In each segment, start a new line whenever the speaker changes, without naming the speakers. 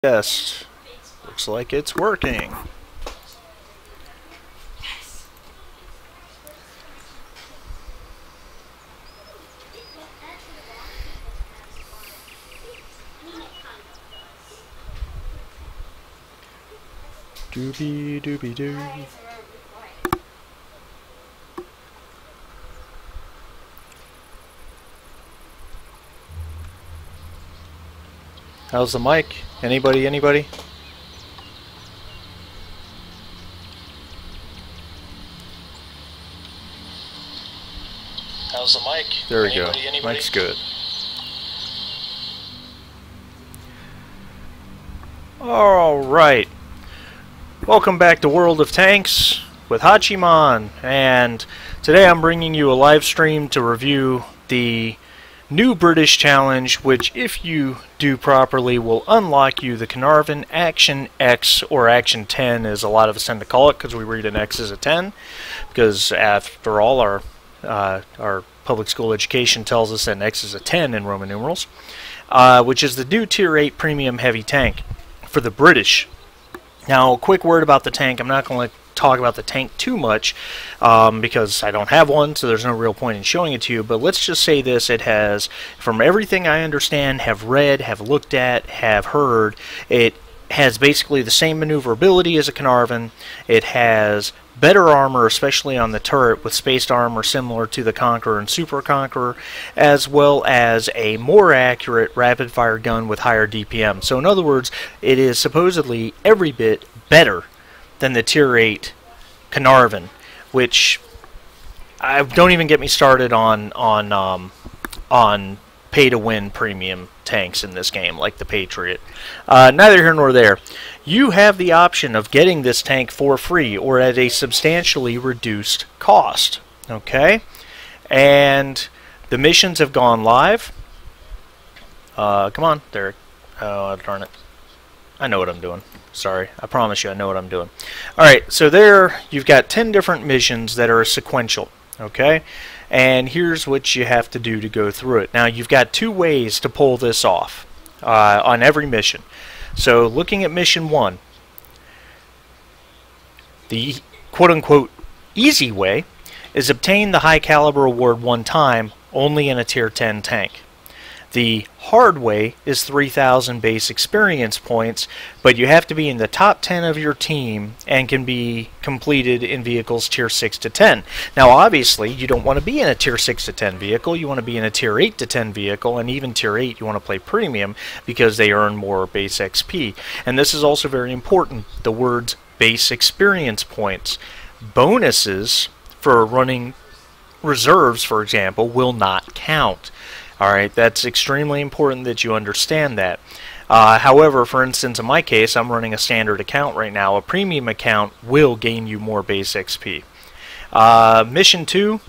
Yes, looks like it's working. Doobie doobie doo. How's the mic? Anybody?
How's the mic?
There we go. Mic's good. Alright. Welcome back to World of Tanks with Hachiman. And today I'm bringing you a live stream to review the new British challenge, which if you do properly will unlock you the Caernarvon Action X, or Action 10 as a lot of us tend to call it, because we read an X as a 10, because after all our public school education tells us that an X is a 10 in Roman numerals, which is the new Tier 8 premium heavy tank for the British. Now, a quick word about the tank. I'm not going to talk about the tank too much because I don't have one, so there's no real point in showing it to you, but let's just say this: it has, from everything I understand, have read, have looked at, have heard, it has basically the same maneuverability as a Caernarvon. It has better armor, especially on the turret, with spaced armor similar to the Conqueror and Super Conqueror, as well as a more accurate rapid-fire gun with higher DPM. So in other words, it is supposedly every bit better than the Tier 8 Caernarvon, which don't even get me started on pay-to-win premium tanks in this game, like the Patriot. Neither here nor there. You have the option of getting this tank for free or at a substantially reduced cost. Okay? And the missions have gone live. Come on, Derek. Oh, darn it. I know what I'm doing. Sorry, I promise you I know what I'm doing. Alright, so there you've got 10 different missions that are sequential. Okay? And here's what you have to do to go through it. Now, you've got two ways to pull this off on every mission. So, looking at mission 1, the quote-unquote easy way is obtain the high caliber award one time, only in a tier 10 tank. The hard way is 3,000 base experience points, but you have to be in the top 10 of your team and can be completed in vehicles tier 6 to 10. Now obviously you don't want to be in a tier 6 to 10 vehicle, you want to be in a tier 8 to 10 vehicle, and even tier 8 you want to play premium because they earn more base XP. And this is also very important, the words base experience points. Bonuses for running reserves, for example, will not count. Alright, that's extremely important that you understand that. However, for instance, in my case, I'm running a standard account right now. A premium account will gain you more base XP. Mission 2,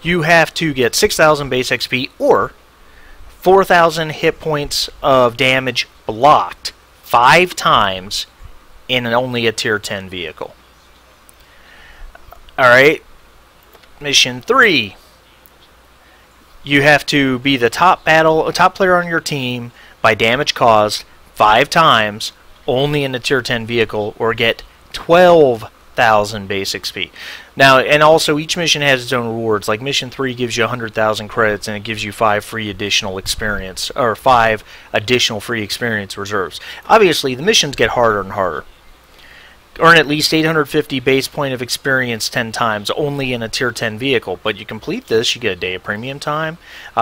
you have to get 6,000 base XP or 4,000 hit points of damage blocked 5 times in only a tier 10 vehicle. Alright, Mission 3. You have to be the top player on your team by damage caused 5 times, only in a tier 10 vehicle, or get 12,000 base XP. Now, and also each mission has its own rewards. Like mission 3 gives you 100,000 credits, and it gives you 5 free additional experience, or 5 additional free experience reserves. Obviously, the missions get harder and harder. Earn at least 850 base point of experience 10 times, only in a tier 10 vehicle. But you complete this, you get a day of premium time.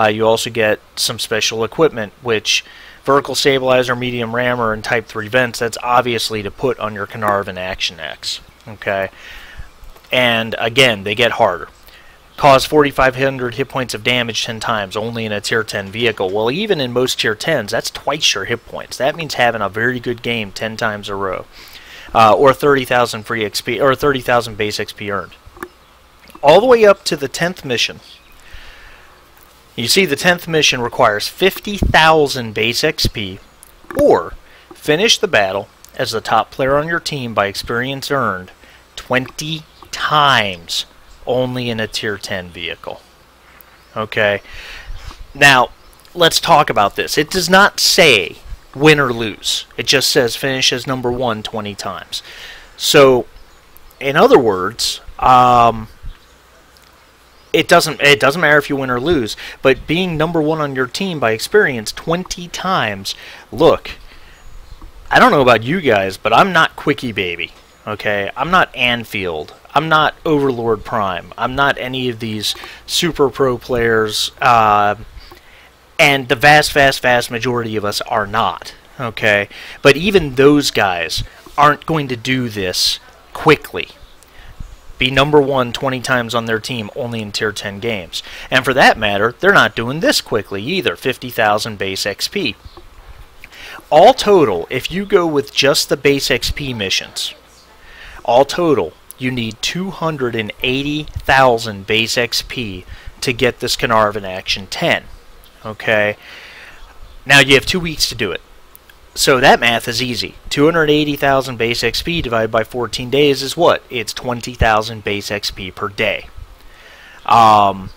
You also get some special equipment, which vertical stabilizer, medium rammer, and type 3 vents. That's obviously to put on your Caernarvon Action X. Okay, and again, they get harder. Cause 4,500 hit points of damage 10 times, only in a tier 10 vehicle. Well, even in most tier 10s, that's twice your hit points. That means having a very good game 10 times a row. Or 30,000 free XP, or 30,000 base XP earned. All the way up to the 10th mission. You see, the 10th mission requires 50,000 base XP, or finish the battle as the top player on your team by experience earned 20 times, only in a tier 10 vehicle. Okay, now let's talk about this. It does not say win or lose. It just says finish as number 1 20 times. So, in other words, it doesn't matter if you win or lose, but being number 1 on your team by experience 20 times. Look, I don't know about you guys, but I'm not Quickie Baby. Okay, I'm not Anfield. I'm not Overlord Prime. I'm not any of these super pro players, and the vast majority of us are not. Okay, but even those guys aren't going to do this quickly. Be number 1 20 times on their team only in Tier 10 games. And for that matter, they're not doing this quickly either. 50,000 base XP. All total, if you go with just the base XP missions, all total, you need 280,000 base XP to get this Caernarvon Action 10. Okay? Now you have 2 weeks to do it. So that math is easy. 280,000 base XP divided by 14 days is what? It's 20,000 base XP per day. Now,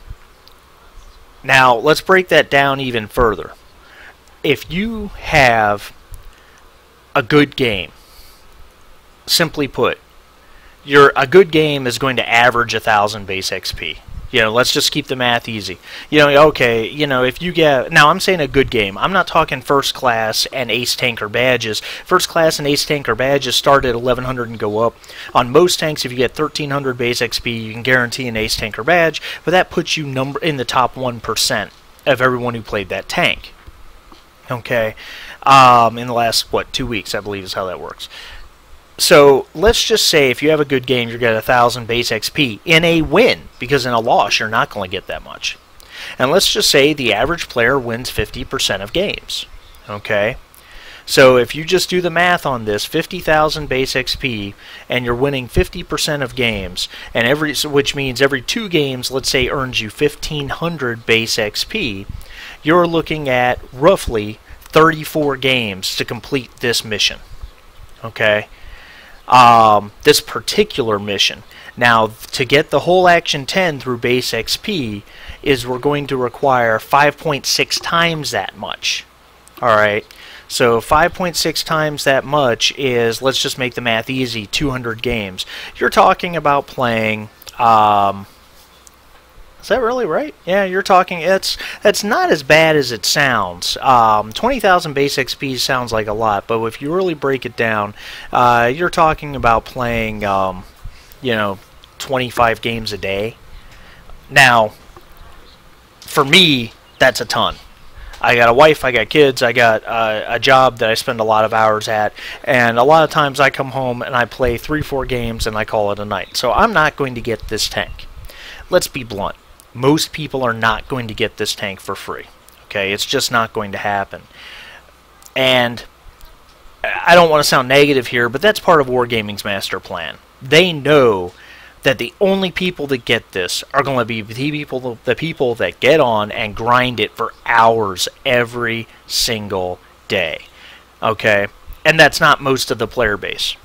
let's break that down even further. If you have a good game, simply put, a good game is going to average 1,000 base XP. You know, let's just keep the math easy. You know, okay, you know, if you get... Now, I'm saying a good game. I'm not talking first class and ace tanker badges. First class and ace tanker badges start at 1,100 and go up. On most tanks, if you get 1,300 base XP, you can guarantee an ace tanker badge, but that puts you in the top 1% of everyone who played that tank. Okay? In the last, 2 weeks, I believe is how that works. So let's just say if you have a good game, you get 1,000 base XP in a win, because in a loss you're not going to get that much. And let's just say the average player wins 50% of games. Okay, so if you just do the math on this, 50,000 base XP, and you're winning 50% of games, and which means every 2 games, let's say, earns you 1,500 base XP, you're looking at roughly 34 games to complete this mission. Okay. This particular mission. Now, to get the whole Action 10 through base XP, we're going to require 5.6 times that much. Alright, so 5.6 times that much is, let's just make the math easy, 200 games. You're talking about playing, is that really right? Yeah, you're talking, that's not as bad as it sounds. 20,000 base XP sounds like a lot, but if you really break it down, you're talking about playing, you know, 25 games a day. Now, for me, that's a ton. I got a wife, I got kids, I got a job that I spend a lot of hours at, and a lot of times I come home and I play 3-4 games and I call it a night. So I'm not going to get this tank. Let's be blunt. Most people are not going to get this tank for free. Okay, it's just not going to happen. And I don't want to sound negative here, but that's part of Wargaming's master plan. They know that the only people that get this are going to be the people that get on and grind it for hours every single day. Okay, and that's not most of the player base.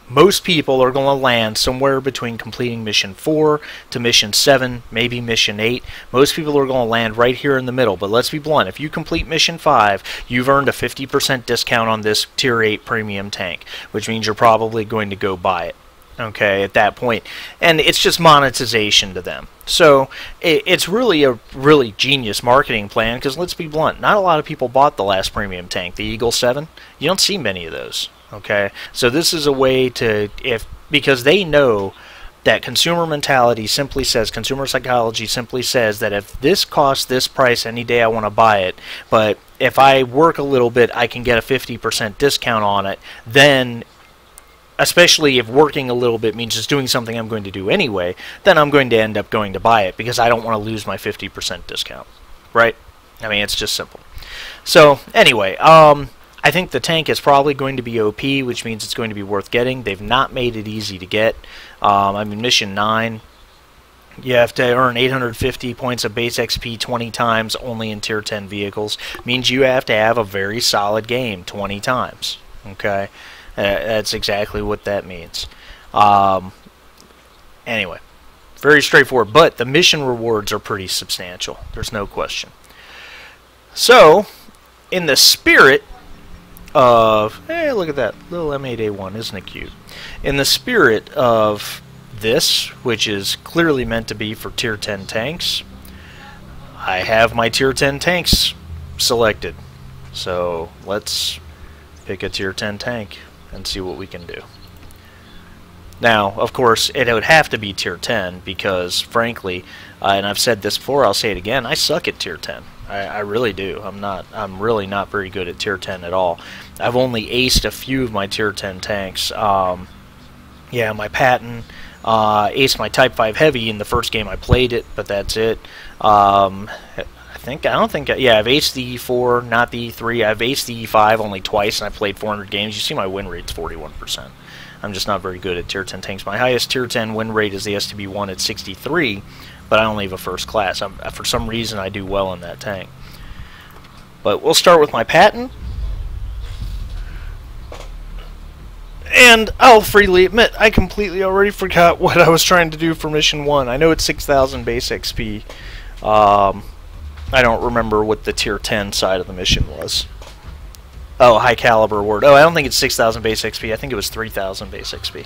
Most people are going to land somewhere between completing Mission 4 to Mission 7, maybe Mission 8. Most people are going to land right here in the middle. But let's be blunt. If you complete Mission 5, you've earned a 50% discount on this Tier 8 premium tank, which means you're probably going to go buy it. Okay, at that point. And it's just monetization to them. So it's really a really genius marketing plan, because let's be blunt. Not a lot of people bought the last premium tank, the Eagle 7. You don't see many of those. Okay, so this is a way to, because they know that consumer mentality simply says, consumer psychology simply says that if this costs this price any day I want to buy it, but if I work a little bit I can get a 50% discount on it, then, especially if working a little bit means just doing something I'm going to do anyway, then I'm going to end up going to buy it because I don't want to lose my 50% discount, right? I mean, it's just simple. So, anyway, I think the tank is probably going to be OP, which means it's going to be worth getting. They've not made it easy to get. I mean, Mission 9, you have to earn 850 points of base XP 20 times only in Tier 10 vehicles. Means you have to have a very solid game 20 times. Okay? That's exactly what that means. Anyway, very straightforward. But the mission rewards are pretty substantial. There's no question. So, in the spirit of... Hey, look at that. Little M8A1. Isn't it cute? In the spirit of this, which is clearly meant to be for Tier 10 tanks, I have my Tier 10 tanks selected. So let's pick a Tier 10 tank and see what we can do. Now, of course, it would have to be Tier 10 because, frankly, and I've said this before, I'll say it again, I suck at Tier 10. I really do. I'm really not very good at Tier 10 at all. I've only aced a few of my Tier 10 tanks. Yeah, my Patton, aced my Type 5 Heavy in the first game I played it, but that's it. I've aced the E4, not the E3. I've aced the E5 only twice, and I played 400 games. You see my win rate's 41%. I'm just not very good at Tier 10 tanks. My highest Tier 10 win rate is the STB-1 at 63, but I only have a first class. For some reason, I do well in that tank. But we'll start with my Patton. And I'll freely admit, I completely already forgot what I was trying to do for Mission 1. I know it's 6,000 base XP. I don't remember what the Tier 10 side of the mission was. Oh, high caliber award. Oh, I don't think it's 6,000 base XP. I think it was 3,000 base XP.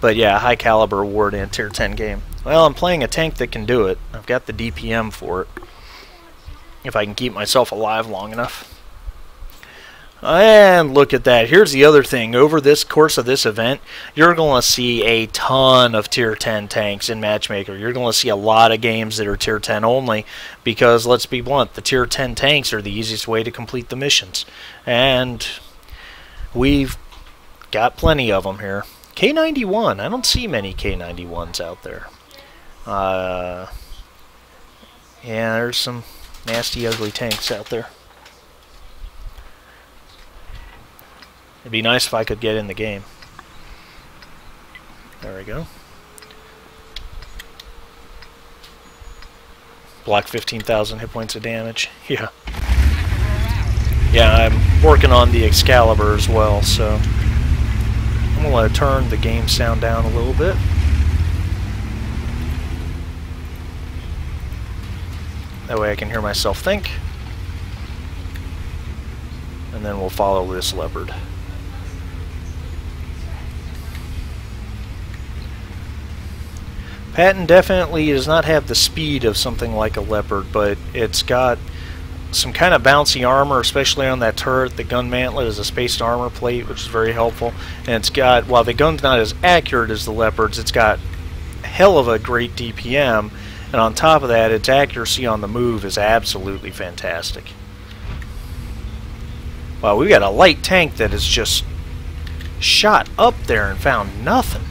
But yeah, high caliber award in a Tier 10 game. Well, I'm playing a tank that can do it. I've got the DPM for it. If I can keep myself alive long enough. And look at that. Here's the other thing. Over this course of this event, you're going to see a ton of Tier 10 tanks in Matchmaker. You're going to see a lot of games that are Tier 10 only because, let's be blunt, the Tier 10 tanks are the easiest way to complete the missions. And we've got plenty of them here. K91. I don't see many K91s out there. Yeah, there's some nasty, ugly tanks out there. It'd be nice if I could get in the game. There we go. Block 15,000 hit points of damage. Yeah. Yeah, I'm working on the Excalibur as well, so I'm going to turn the game sound down a little bit. That way I can hear myself think. And then we'll follow this leopard. Patton definitely does not have the speed of something like a Leopard, but it's got some kind of bouncy armor, especially on that turret. The gun mantlet is a spaced armor plate, which is very helpful. And it's got, while the gun's not as accurate as the Leopard's, it's got hell of a great DPM, and on top of that, its accuracy on the move is absolutely fantastic. Wow, we've got a light tank that is just shot up there and found nothing.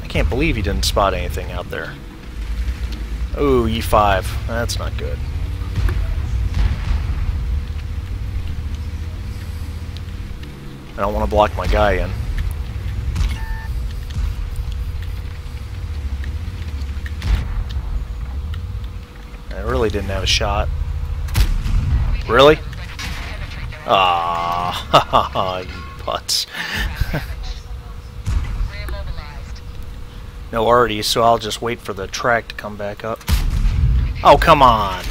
I can't believe he didn't spot anything out there. Oh, E5. That's not good. I don't want to block my guy in. I really didn't have a shot. Really? Ah, you putz. No arties, so I'll just wait for the track to come back up. Oh, come on!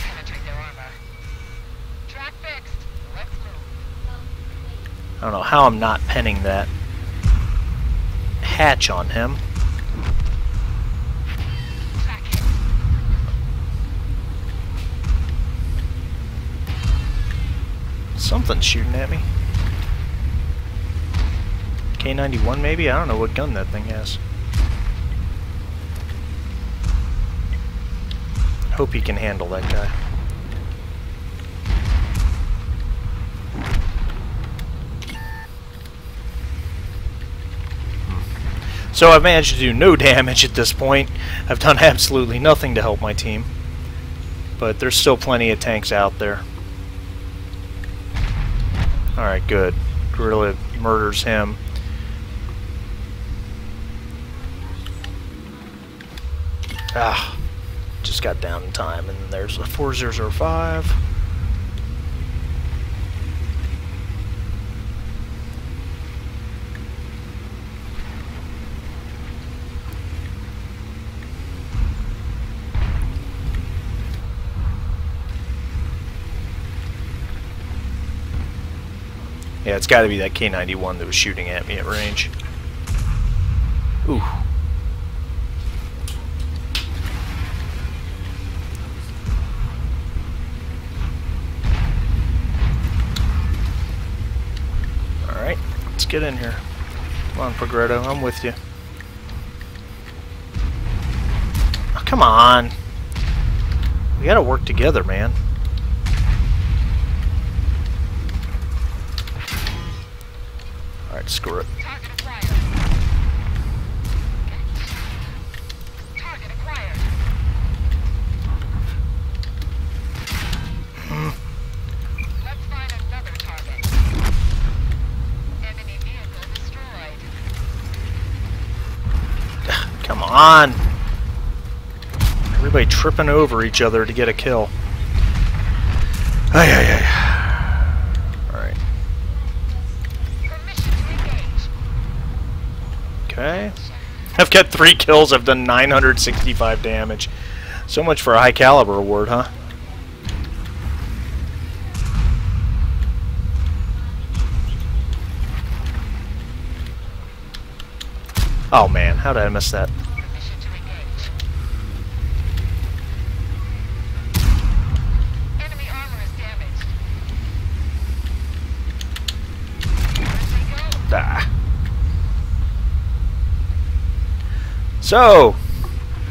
I don't know how I'm not penning that hatch on him. Something's shooting at me. K91 maybe? I don't know what gun that thing has. Hope he can handle that guy. So I've managed to do no damage at this point. I've done absolutely nothing to help my team. But there's still plenty of tanks out there. Alright, good. Guerrilla murders him. Ah. Just got down in time, and there's a 4005. Yeah, it's got to be that K91 that was shooting at me at range. Ooh. Alright, let's get in here. Come on, Progredo, I'm with you. Oh, come on. We gotta work together, man. Alright, screw it. Come on! Everybody tripping over each other to get a kill. Ay, ay, ay. Alright. Okay. I've got 3 kills, I've done 965 damage. So much for a high caliber award, huh? Oh man, how did I miss that? Ah. So,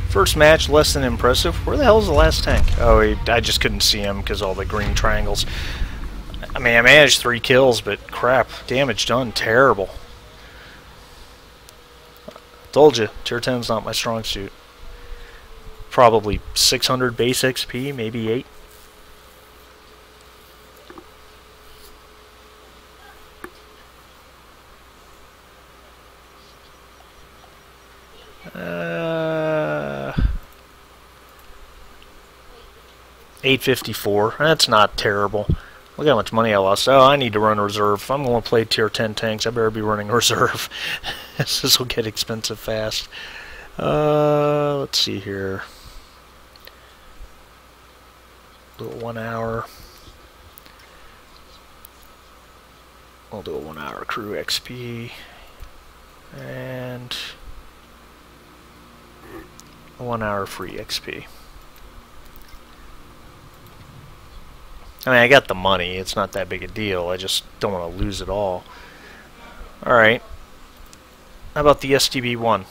first match, less than impressive. Where the hell is the last tank? Oh, I just couldn't see him because all the green triangles. I mean, I managed 3 kills, but crap, damage done, terrible. Told you, tier 10's not my strong suit. Probably 600 base XP, maybe 8. $854. That's not terrible. Look how much money I lost. Oh, I need to run a reserve. If I'm going to play tier 10 tanks, I better be running a reserve. This will get expensive fast. Let's see here. Do it 1 hour. I'll do a 1 hour crew XP. And a 1 hour free XP. I mean, I got the money. It's not that big a deal. I just don't want to lose it all. Alright. How about the STB-1?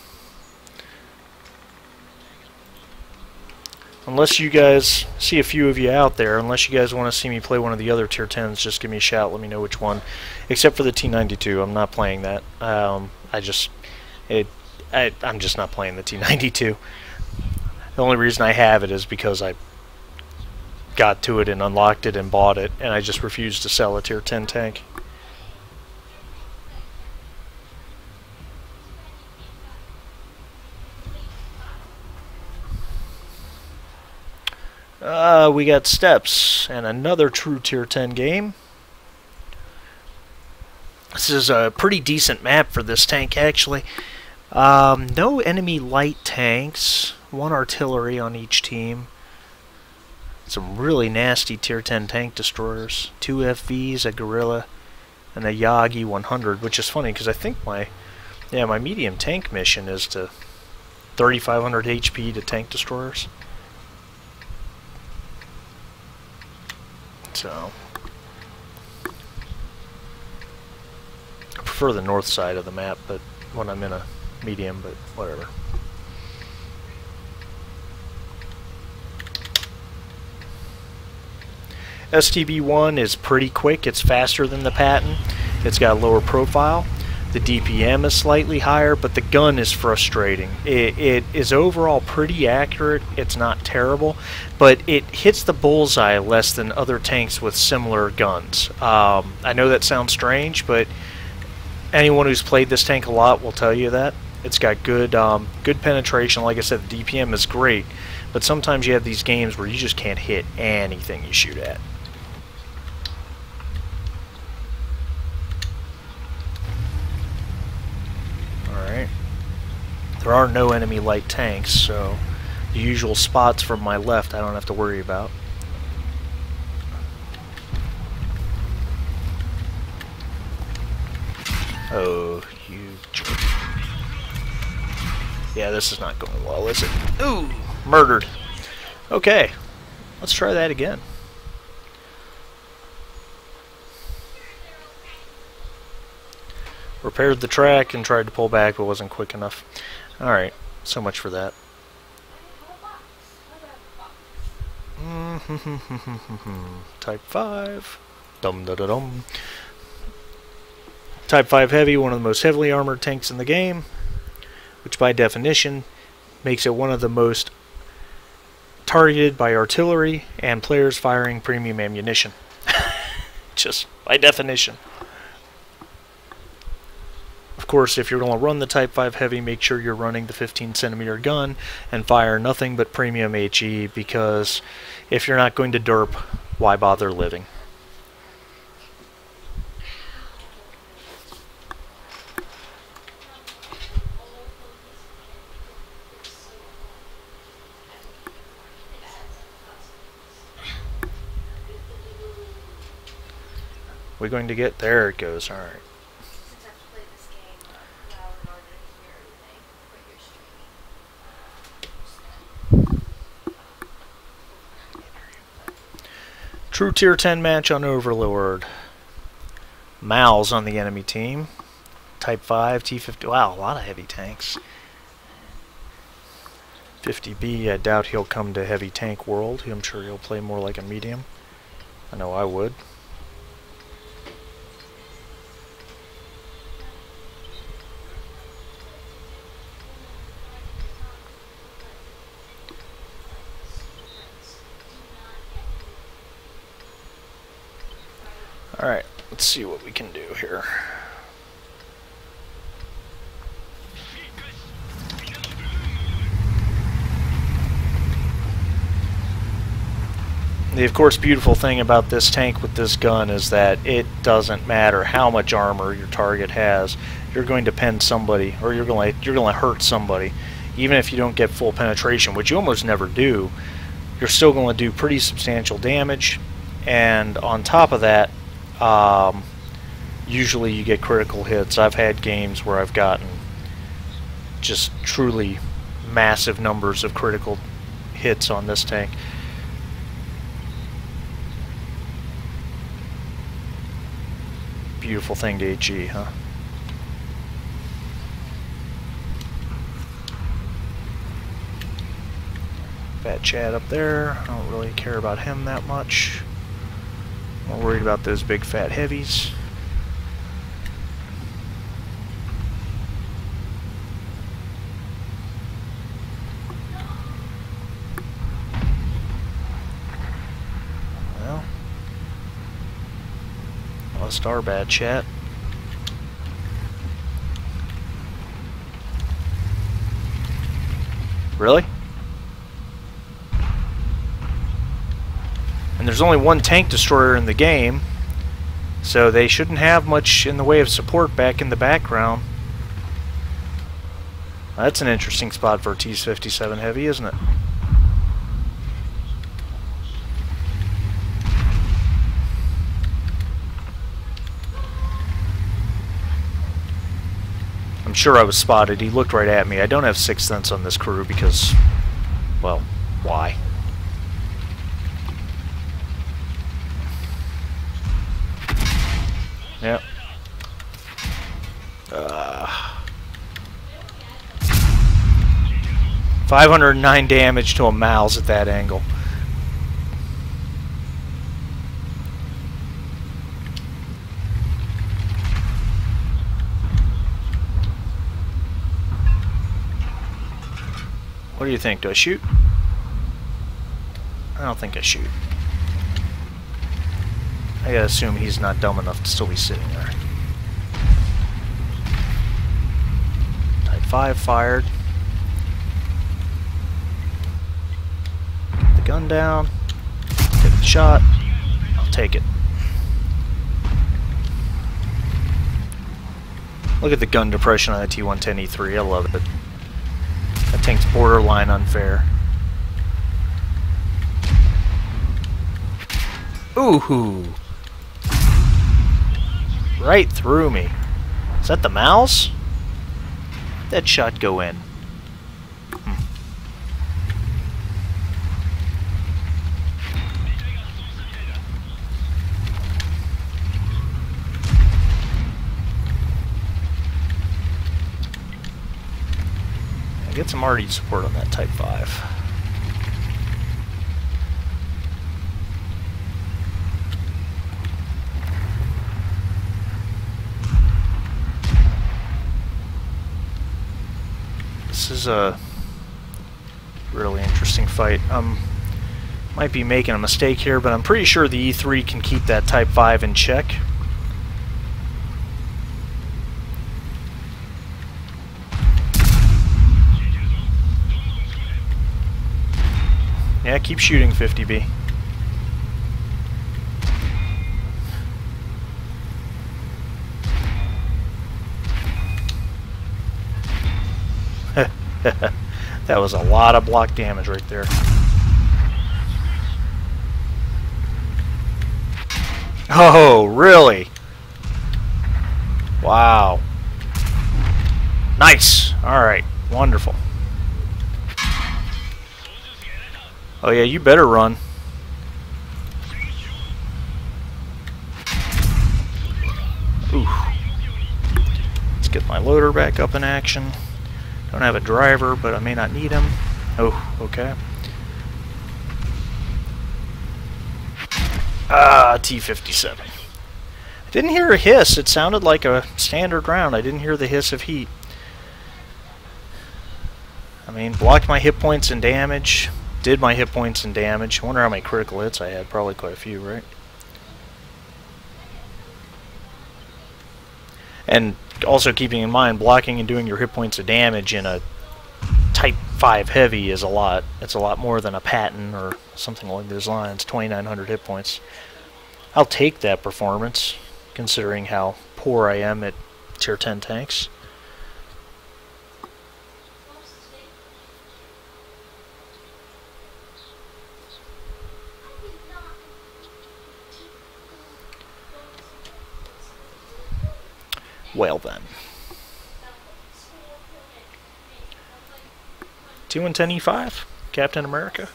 Unless you guys, see a few of you out there, unless you guys want to see me play one of the other tier 10s, just give me a shout. Let me know which one. Except for the T92. I'm not playing that. I'm just not playing the T92. The only reason I have it is because I got to it and unlocked it and bought it, and I just refused to sell a tier 10 tank. We got steps and another true tier 10 game. This is a pretty decent map for this tank, actually. No enemy light tanks, 1 artillery on each team. Some really nasty tier 10 tank destroyers. 2 FVs, a Gorilla, and a Yagi 100, which is funny because I think my medium tank mission is to 3,500 HP to tank destroyers. So I prefer the north side of the map, but when I'm in a medium, but whatever. STB-1 is pretty quick. It's faster than the Patton. It's got a lower profile. The DPM is slightly higher, but the gun is frustrating. It is overall pretty accurate. It's not terrible, but it hits the bullseye less than other tanks with similar guns. I know that sounds strange, but anyone who's played this tank a lot will tell you that. It's got good penetration. Like I said, the DPM is great, but sometimes you have these games where you just can't hit anything you shoot at. Alright. There are no enemy light tanks, so the usual spots from my left I don't have to worry about. Oh, you jerk. Yeah, this is not going well, is it? Ooh, murdered. Okay, let's try that again. Repaired the track and tried to pull back, but wasn't quick enough. Alright, so much for that. Type 5. Dum-da-da-dum. Type 5 Heavy, one of the most heavily armored tanks in the game, which by definition makes it one of the most targeted by artillery and players firing premium ammunition. Just by definition. Of course, if you're going to run the Type 5 Heavy, make sure you're running the 15cm gun and fire nothing but premium HE, because if you're not going to derp, why bother living? We're going to get... There it goes, alright. True Tier 10 match on Overlord. Mal's on the enemy team. Type 5, T-50... Wow, a lot of heavy tanks. 50B, I doubt he'll come to heavy tank world. I'm sure he'll play more like a medium. I know I would. Alright, let's see what we can do here. The, of course, beautiful thing about this tank with this gun is that it doesn't matter how much armor your target has. You're going to pen somebody, or you're going to hurt somebody. Even if you don't get full penetration, which you almost never do, you're still going to do pretty substantial damage. And on top of that, usually you get critical hits. I've had games where I've gotten just truly massive numbers of critical hits on this tank. Beautiful thing to HE, huh? Fat Chad up there. I don't really care about him that much. I'm worried about those big fat heavies. Well, lost our bad chat. Really? And there's only one tank destroyer in the game, so they shouldn't have much in the way of support back in the background. That's an interesting spot for a T-57 Heavy, isn't it? I'm sure I was spotted. He looked right at me. I don't have Sixth Sense on this crew because, well, why? Yep. 509 damage to a Mal's at that angle. What do you think? Do I shoot? I don't think I shoot. I gotta assume he's not dumb enough to still be sitting there. Type 5 fired. Get the gun down. Take the shot. I'll take it. Look at the gun depression on the T-110E3. I love it. That tank's borderline unfair. Ooh-hoo! Right through me. Is that the mouse? That shot go in. Get some RD support on that Type 5. This is a really interesting fight. Might be making a mistake here, but I'm pretty sure the E3 can keep that Type 5 in check. Yeah, keep shooting, 50B. That was a lot of block damage right there. Oh, really? Wow. Nice. Alright, wonderful. Oh yeah, you better run. Ooh. Let's get my loader back up in action. Don't have a driver, but I may not need him. Oh, okay. Ah, T-57. I didn't hear a hiss. It sounded like a standard round. I didn't hear the hiss of heat. I mean, blocked my hit points and damage. Did my hit points and damage. I wonder how many critical hits I had. Probably quite a few, right? And also keeping in mind, blocking and doing your hit points of damage in a Type 5 heavy is a lot. It's a lot more than a Patton or something along those lines. 2,900 hit points. I'll take that performance, considering how poor I am at Tier 10 tanks. Well then. T110E5, Captain America.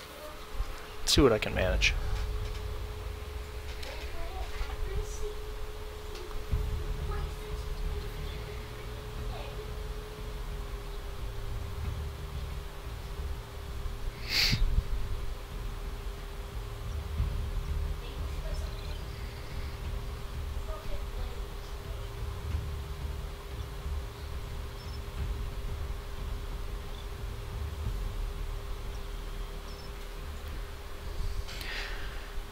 Let's see what I can manage.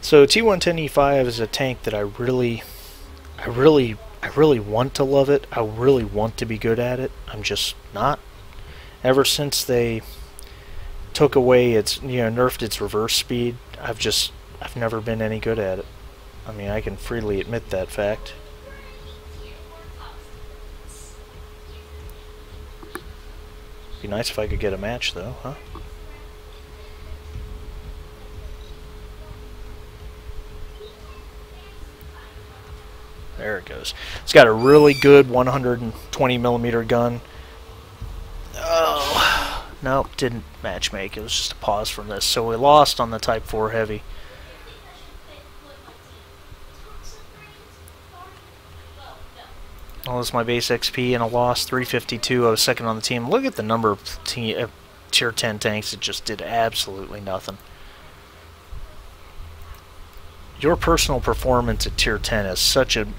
So T110E5 is a tank that I really want to love it. I really want to be good at it. I'm just not. Ever since they took away its, nerfed its reverse speed, I've never been any good at it. I mean, I can freely admit that fact. Be nice if I could get a match though, huh? There it goes. It's got a really good 120mm gun. Oh, nope, didn't match make. It was just a pause from this. So we lost on the Type 4 Heavy. Well, that's my base XP and a loss, 352. I was second on the team. Look at the number of Tier 10 tanks that just did absolutely nothing. Your personal performance at Tier 10 has such an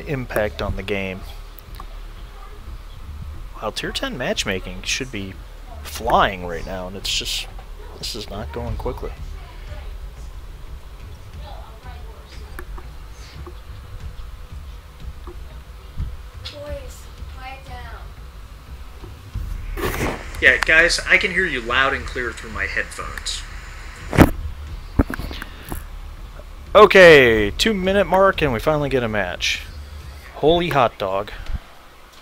impact on the game. Wow, Tier 10 matchmaking should be flying right now, and it's just, this is not going quickly.
Boys, quiet down.
Yeah, guys, I can hear you loud and clear through my headphones. Okay, 2-minute mark and we finally get a match. Holy hot dog.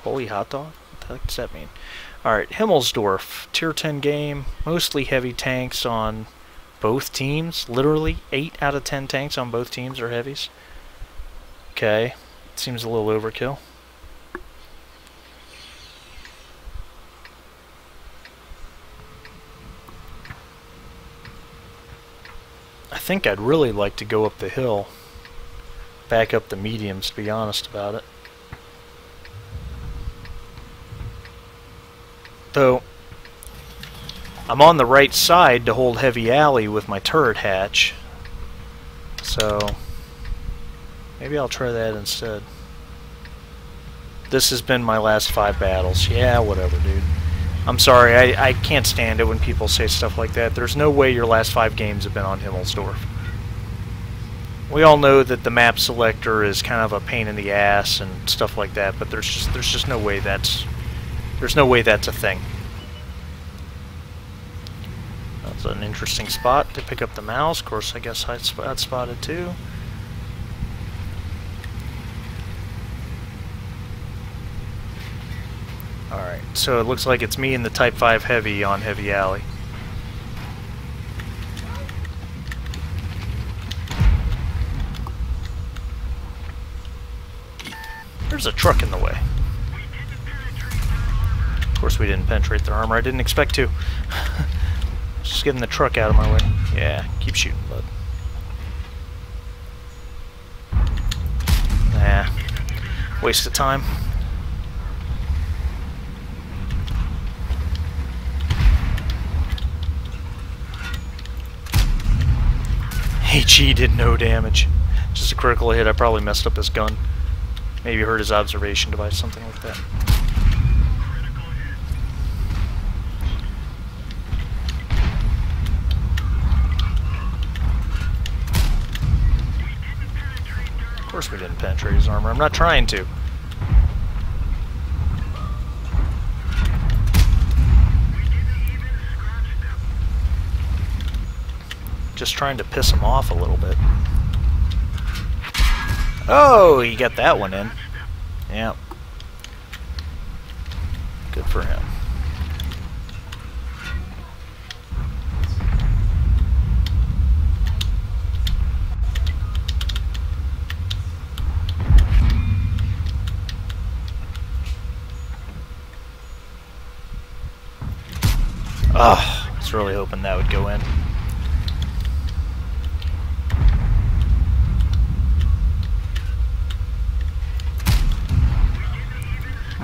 Holy hot dog? What the heck does that mean? Alright, Himmelsdorf, Tier 10 game, mostly heavy tanks on both teams. Literally, 8 out of 10 tanks on both teams are heavies. Okay, seems a little overkill. think I'd really like to go up the hill. Back up the mediums, to be honest about it. Though, I'm on the right side to hold heavy alley with my turret hatch. So, maybe I'll try that instead. This has been my last 5 battles. Yeah, whatever, dude. I'm sorry, I can't stand it when people say stuff like that. There's no way your last 5 games have been on Himmelsdorf. We all know that the map selector is kind of a pain in the ass and stuff like that, but there's just no way that's a thing. That's an interesting spot to pick up the mouse. Of course, I guess I spotted too. Alright, so it looks like it's me and the Type 5 Heavy on Heavy Alley. There's a truck in the way. Of course we didn't penetrate their armor. I didn't expect to. Just getting the truck out of my way. Yeah, keep shooting, bud. Nah. Waste of time. HE did no damage. Just a critical hit. I probably messed up his gun. Maybe hurt his observation device, something like that. Of course we didn't penetrate his armor. I'm not trying to. Just trying to piss him off a little bit. Oh, he got that one in. Yeah. Good for him. Ah, I was really hoping that would go in.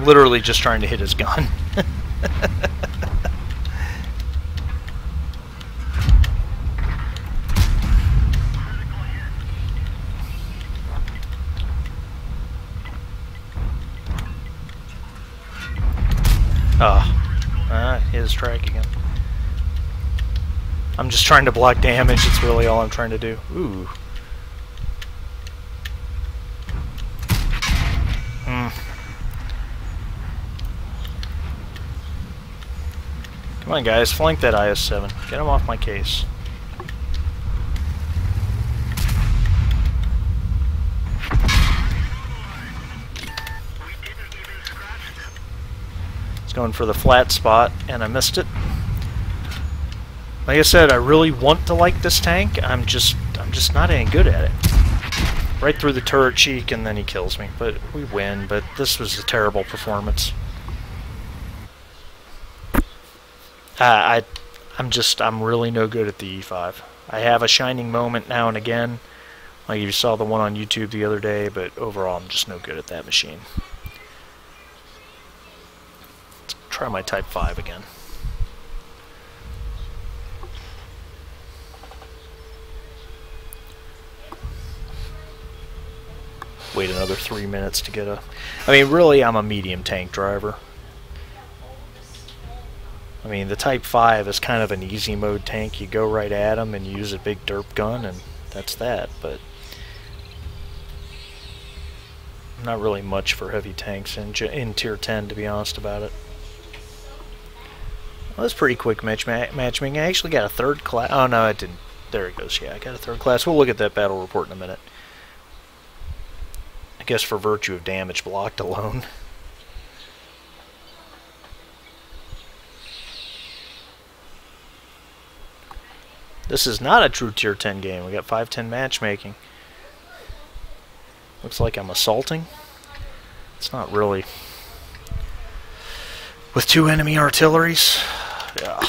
Literally just trying to hit his gun. Hit his strike again. I'm just trying to block damage. It's really all I'm trying to do. Ooh. Come on, guys, flank that IS-7. Get him off my case. It's going for the flat spot, and I missed it. Like I said, I really want to like this tank. I'm just not any good at it. Right through the turret cheek, and then he kills me. But we win. But this was a terrible performance. I'm really no good at the E5. I have a shining moment now and again, like you saw the one on YouTube the other day, but overall I'm just no good at that machine. Let's try my Type 5 again. Wait another 3 minutes to get a... I mean, really, I'm a medium tank driver. I mean, the Type 5 is kind of an easy mode tank. You go right at them and you use a big derp gun, and that's that. But not really much for heavy tanks in Tier 10, to be honest about it. Well, that's pretty quick matchmaking. I actually got a 3rd class. Oh, no, I didn't. There it goes. Yeah, I got a 3rd class. We'll look at that battle report in a minute. I guess for virtue of damage blocked alone. This is not a true Tier 10 game. We got 5-10 matchmaking. Looks like I'm assaulting. It's not really. With 2 enemy artilleries. Yeah.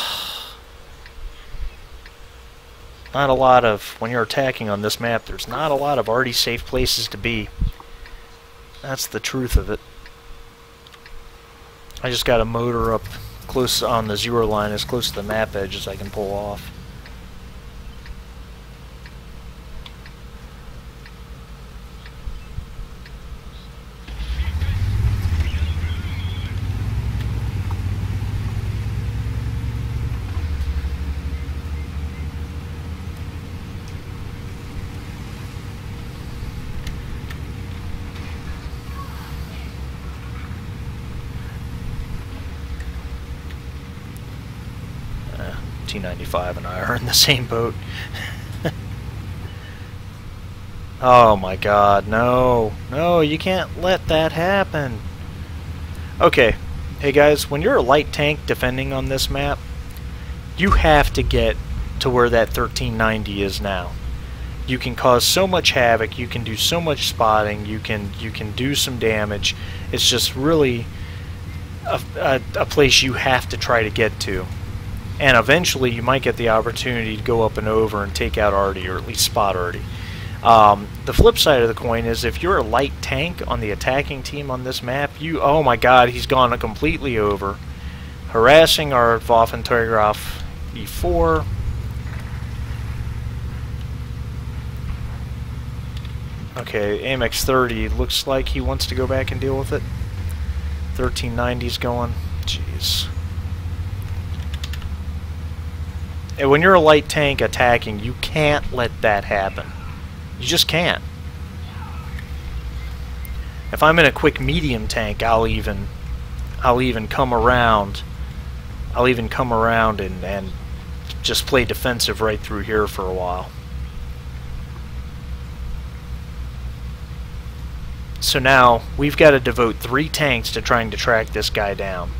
Not a lot of, when you're attacking on this map, there's not a lot of already safe places to be. That's the truth of it. I just got to motor up close on the 0 line, as close to the map edge as I can pull off. T95 and I are in the same boat. Oh my god, no. No, you can't let that happen. Okay, hey guys, when you're a light tank defending on this map, you have to get to where that 1390 is now. You can cause so much havoc, you can do so much spotting, you can do some damage. It's just really a place you have to try to get to. And eventually you might get the opportunity to go up and over and take out Artie, or at least spot Artie. The flip side of the coin is if you're a light tank on the attacking team on this map, oh my god, he's gone completely over. Harassing our Waffenträger E4. Okay, Amex 30 looks like he wants to go back and deal with it. 1390's going. Jeez. And when you're a light tank attacking, you can't let that happen. You just can't. If I'm in a quick medium tank, I'll even come around. I'll even come around and just play defensive right through here for a while. So now we've got to devote 3 tanks to trying to track this guy down.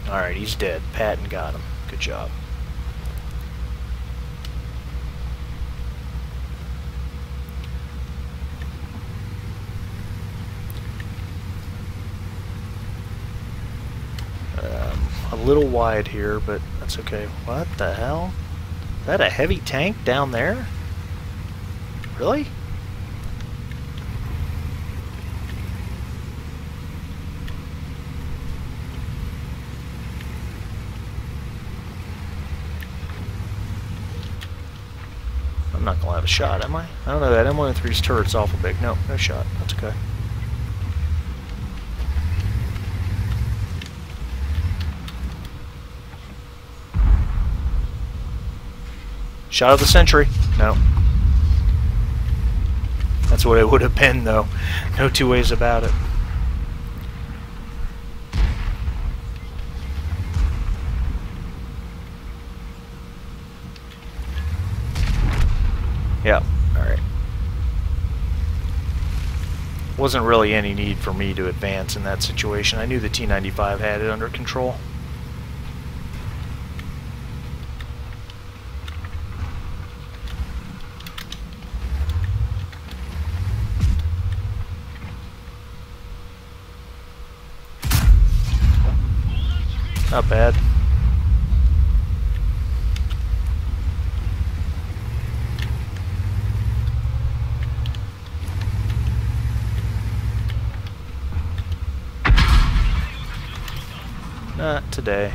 Alright, he's dead. Patton got him. Good job. A little wide here, but that's okay. What the hell? Is that a heavy tank down there? Really? I'm not gonna have a shot, am I? I don't know, that M103's turret's awful big. No, no shot. That's okay. Shot of the century. No. That's what it would have been, though. No two ways about it. Yeah, alright. Wasn't really any need for me to advance in that situation. I knew the T-95 had it under control. Not bad. Not today.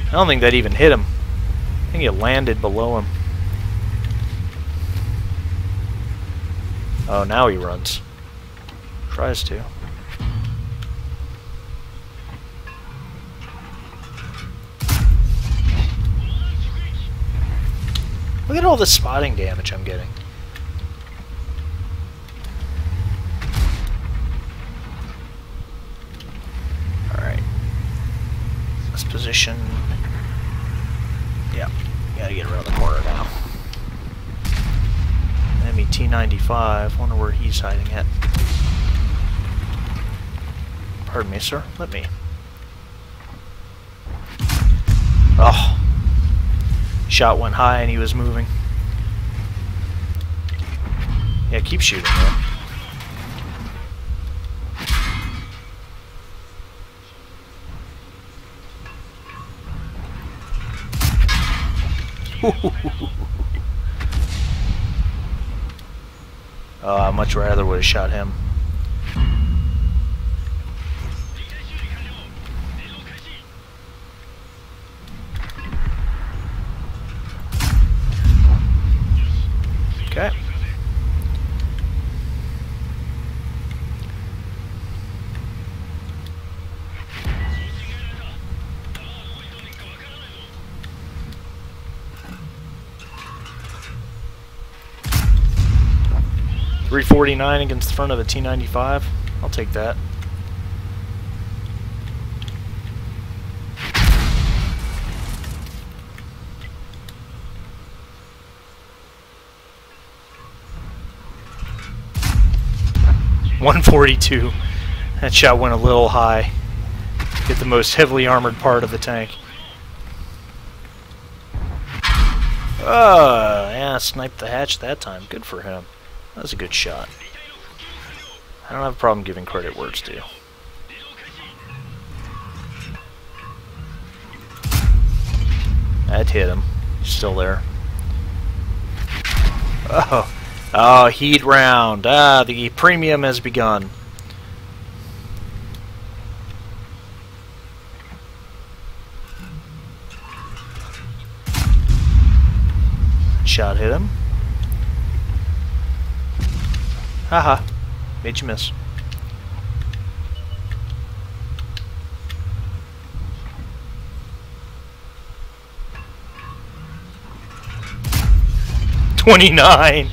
I don't think that even hit him. I think it landed below him. Oh, now he runs. Tries to. Look at all the spotting damage I'm getting. Alright. This position. Yeah, gotta get around the corner now. Enemy T-95. Wonder where he's hiding at. Pardon me, sir. Let me. Oh. Shot went high and he was moving. Yeah, keep shooting, man. I much rather would have shot him. Okay. .349 against the front of a T95. I'll take that. .142. That shot went a little high. Get the most heavily armored part of the tank. Yeah, sniped the hatch that time. Good for him. That was a good shot. I don't have a problem giving credit where it's due. That hit him. He's still there. Oh, heat round. The premium has begun. Shot hit him. Haha. Made you miss. .29.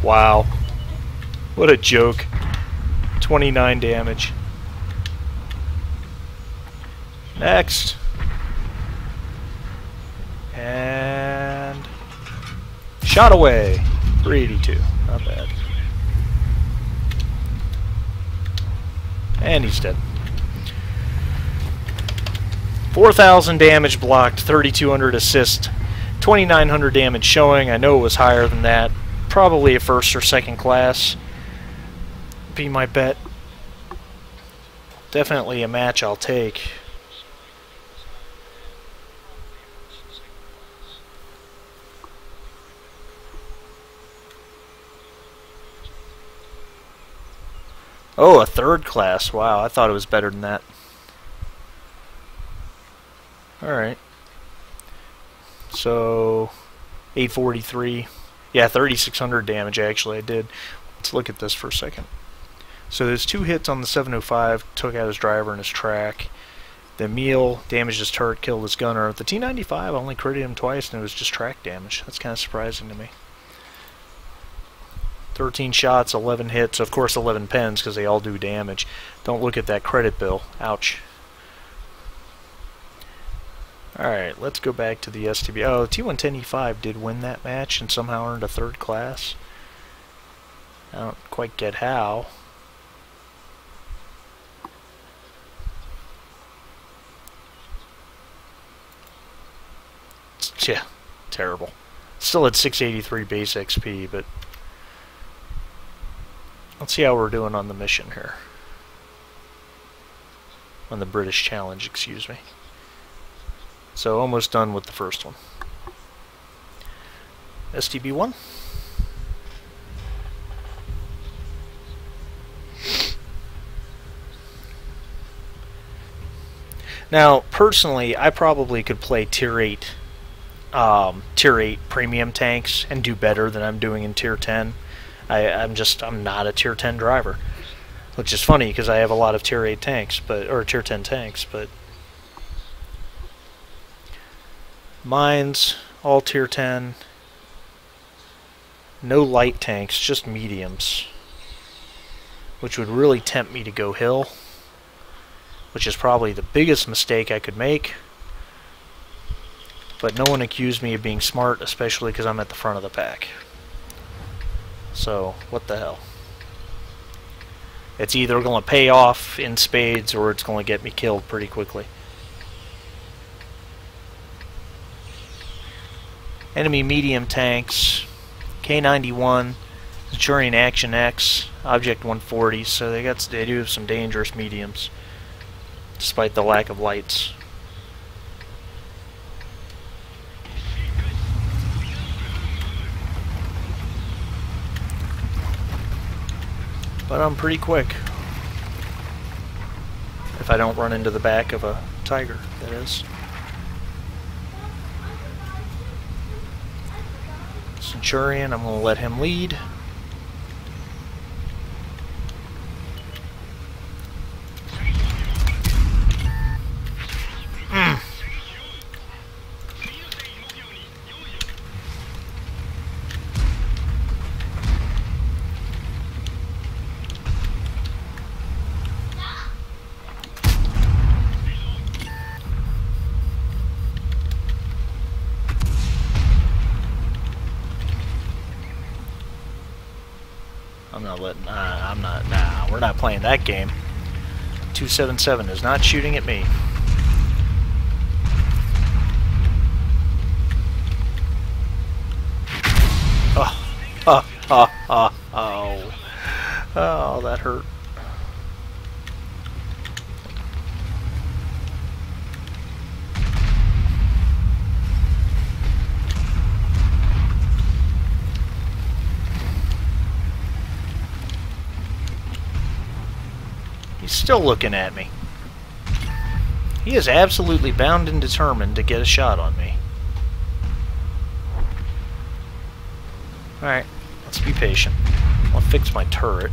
Wow. What a joke. 29 damage. Next. And shot away. 382. Not bad. And he's dead. 4,000 damage blocked, 3,200 assist, 2,900 damage showing. I know it was higher than that. Probably a first or second class. Be my bet. Definitely a match I'll take. Oh, a third class. Wow, I thought it was better than that. Alright. So, 843. Yeah, 3,600 damage actually I did. Let's look at this for a second. So there's 2 hits on the 705, took out his driver and his track. The Emil damaged his turret, killed his gunner. The T95 only critted him twice and it was just track damage. That's kind of surprising to me. 13 shots, 11 hits, of course 11 pens because they all do damage. Don't look at that credit bill. Ouch. Alright, let's go back to the STB. Oh, the T110E5 did win that match and somehow earned a third class. I don't quite get how. Yeah, terrible. Still at 683 base XP, but let's see how we're doing on the mission here. On the British Challenge, excuse me. So almost done with the first one. STB1. Now, personally, I probably could play Tier 8 premium tanks and do better than I'm doing in Tier 10. I'm not a Tier 10 driver, which is funny because I have a lot of Tier 8 tanks, or Tier 10 tanks, but mine's all Tier 10. No light tanks, just mediums, which would really tempt me to go hill, which is probably the biggest mistake I could make. But no one accused me of being smart, especially because I'm at the front of the pack. So, what the hell? It's either going to pay off in spades or it's going to get me killed pretty quickly. Enemy medium tanks, K91, Caernarvon Action X, Object 140, so they do have some dangerous mediums, despite the lack of lights. But I'm pretty quick. If I don't run into the back of a tiger, that is. Centurion, I'm going to let him lead. Nah, we're not playing that game. 277 is not shooting at me. Oh, that hurt. He's still looking at me. He is absolutely bound and determined to get a shot on me. Alright, let's be patient. I'll fix my turret.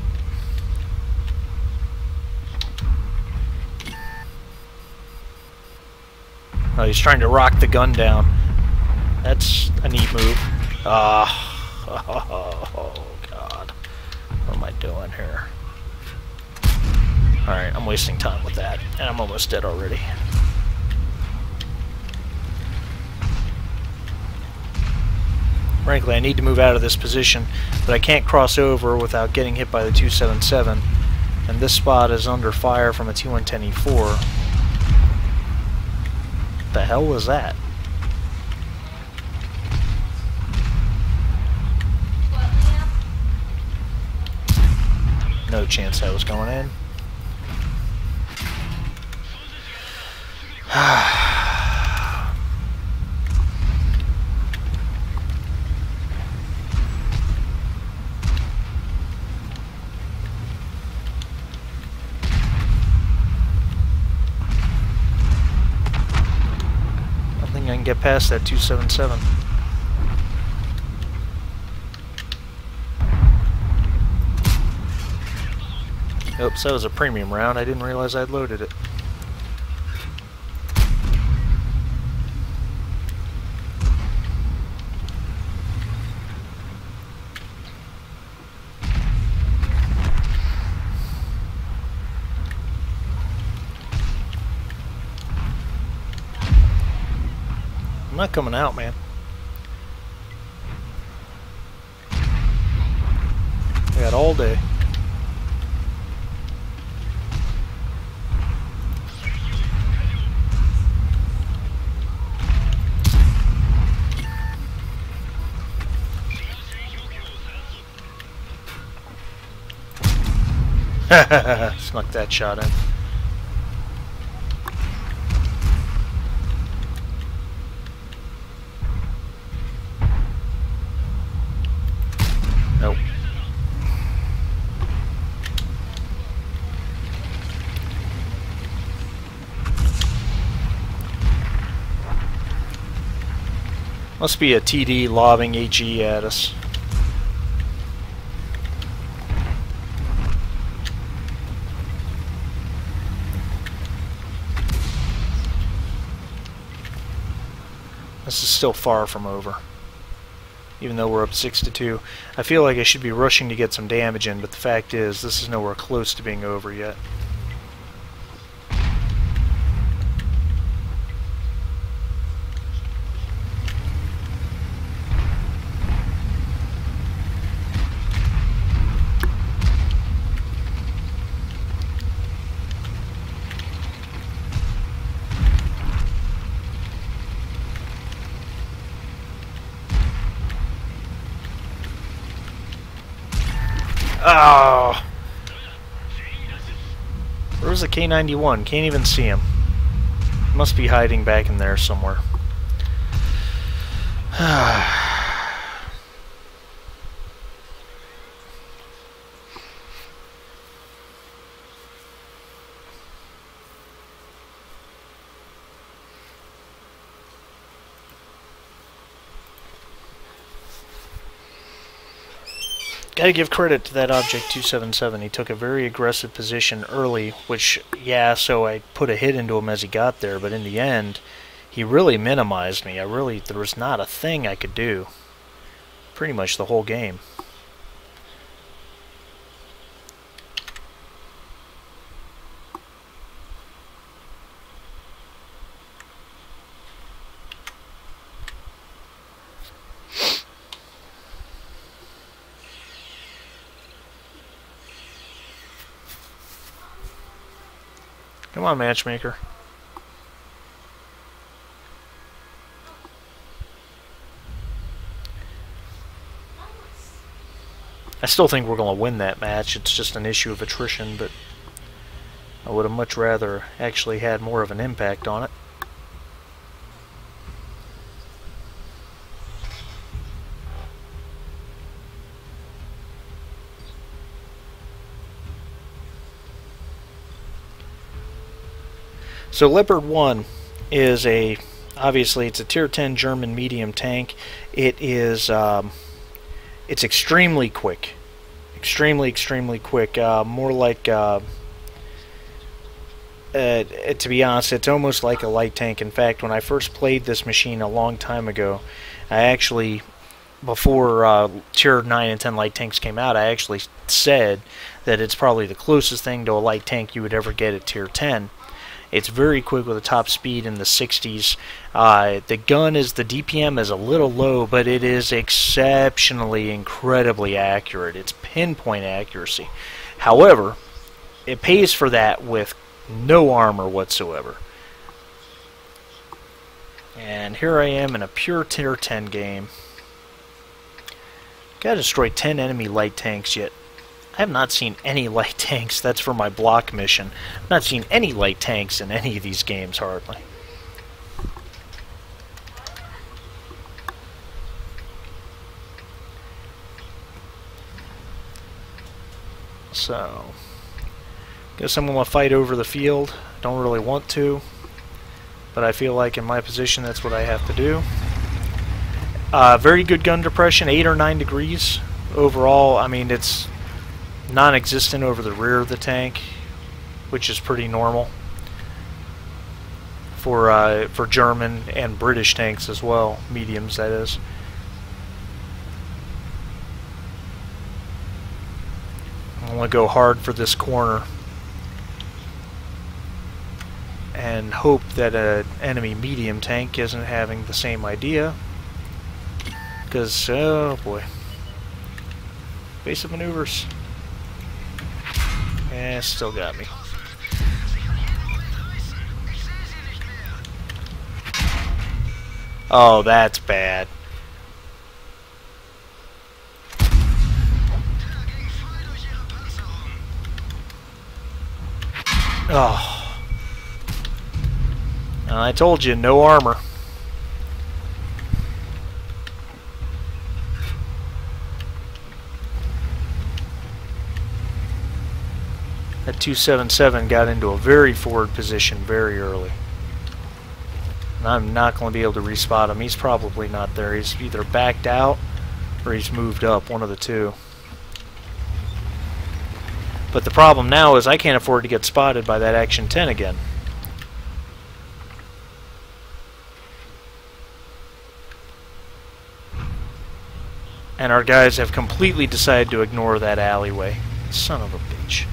Oh, he's trying to rock the gun down. That's a neat move. Oh, God. What am I doing here? Alright, I'm wasting time with that, and I'm almost dead already. Frankly, I need to move out of this position, but I can't cross over without getting hit by the 277, and this spot is under fire from a T110E4. The hell was that? No chance I was going in. I think I can get past that 277. Oops, that was a premium round. I didn't realize I'd loaded it. I'm not coming out, man. I got all day. Snuck that shot in. Nope. Must be a TD lobbing HE at us. This is still far from over, even though we're up 6-2. I feel like I should be rushing to get some damage in, but the fact is, this is nowhere close to being over yet. Oh! Where's the K91? Can't even see him. Must be hiding back in there somewhere. Gotta give credit to that Object 277. He took a very aggressive position early, which, yeah, so I put a hit into him as he got there, but in the end, he really minimized me. There was not a thing I could do. Pretty much the whole game. Come on, matchmaker. I still think we're going to win that match. It's just an issue of attrition, but I would have much rather actually had more of an impact on it. So Leopard 1 is obviously it's a tier 10 German medium tank. It is it's extremely quick, extremely quick. More like to be honest, it's almost like a light tank. In fact, when I first played this machine a long time ago, I actually, before tier 9 and 10 light tanks came out, I actually said that it's probably the closest thing to a light tank you would ever get at tier 10. It's very quick with a top speed in the 60s. The gun the DPM is a little low, but it is exceptionally, incredibly accurate. It's pinpoint accuracy. However, it pays for that with no armor whatsoever. And here I am in a pure tier 10 game. Gotta destroy 10 enemy light tanks yet. I have not seen any light tanks. That's for my block mission. I've not seen any light tanks in any of these games, hardly. So, guess I'm going to fight over the field. Don't really want to, but I feel like in my position that's what I have to do. Very good gun depression, 8 or 9 degrees. Overall, I mean, it's non-existent over the rear of the tank, which is pretty normal for German and British tanks as well, mediums that is. I'm going to go hard for this corner and hope that an enemy medium tank isn't having the same idea, because, oh boy, basic maneuvers. Still got me. Oh, that's bad. Oh. I told you, no armor. That 277 got into a very forward position very early. And I'm not going to be able to respot him. He's probably not there. He's either backed out or he's moved up, one of the two. But the problem now is I can't afford to get spotted by that Action 10 again. And our guys have completely decided to ignore that alleyway. Son of a bitch.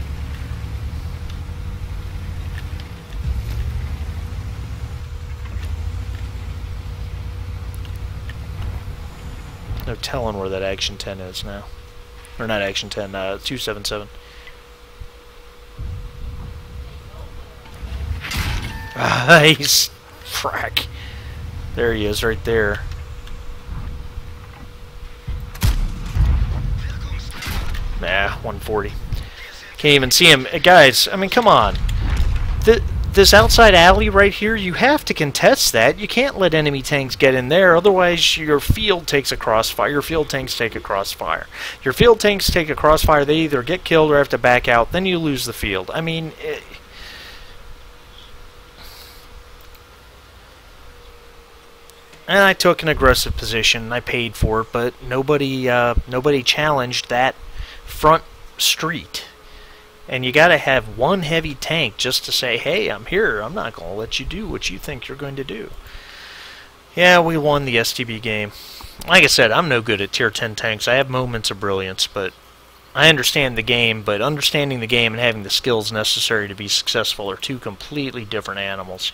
No telling where that Action 10 is now. Or not Action 10, 277. Nice! Frack. There he is, right there. Nah, 140. Can't even see him. Guys, I mean, come on. This outside alley right here, you have to contest that. You can't let enemy tanks get in there, otherwise your field takes a crossfire. Your field tanks take a crossfire. Your field tanks take a crossfire, they either get killed or have to back out, then you lose the field. I mean... And I took an aggressive position, I paid for it, but nobody challenged that front street. And you gotta have one heavy tank just to say, hey, I'm here, I'm not gonna let you do what you think you're going to do. Yeah, we won the STB game. Like I said, I'm no good at tier 10 tanks. I have moments of brilliance, but I understand the game, but understanding the game and having the skills necessary to be successful are two completely different animals.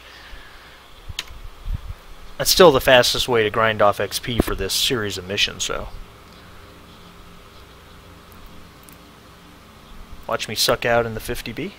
That's still the fastest way to grind off XP for this series of missions, though. Watch me suck out in the 50B.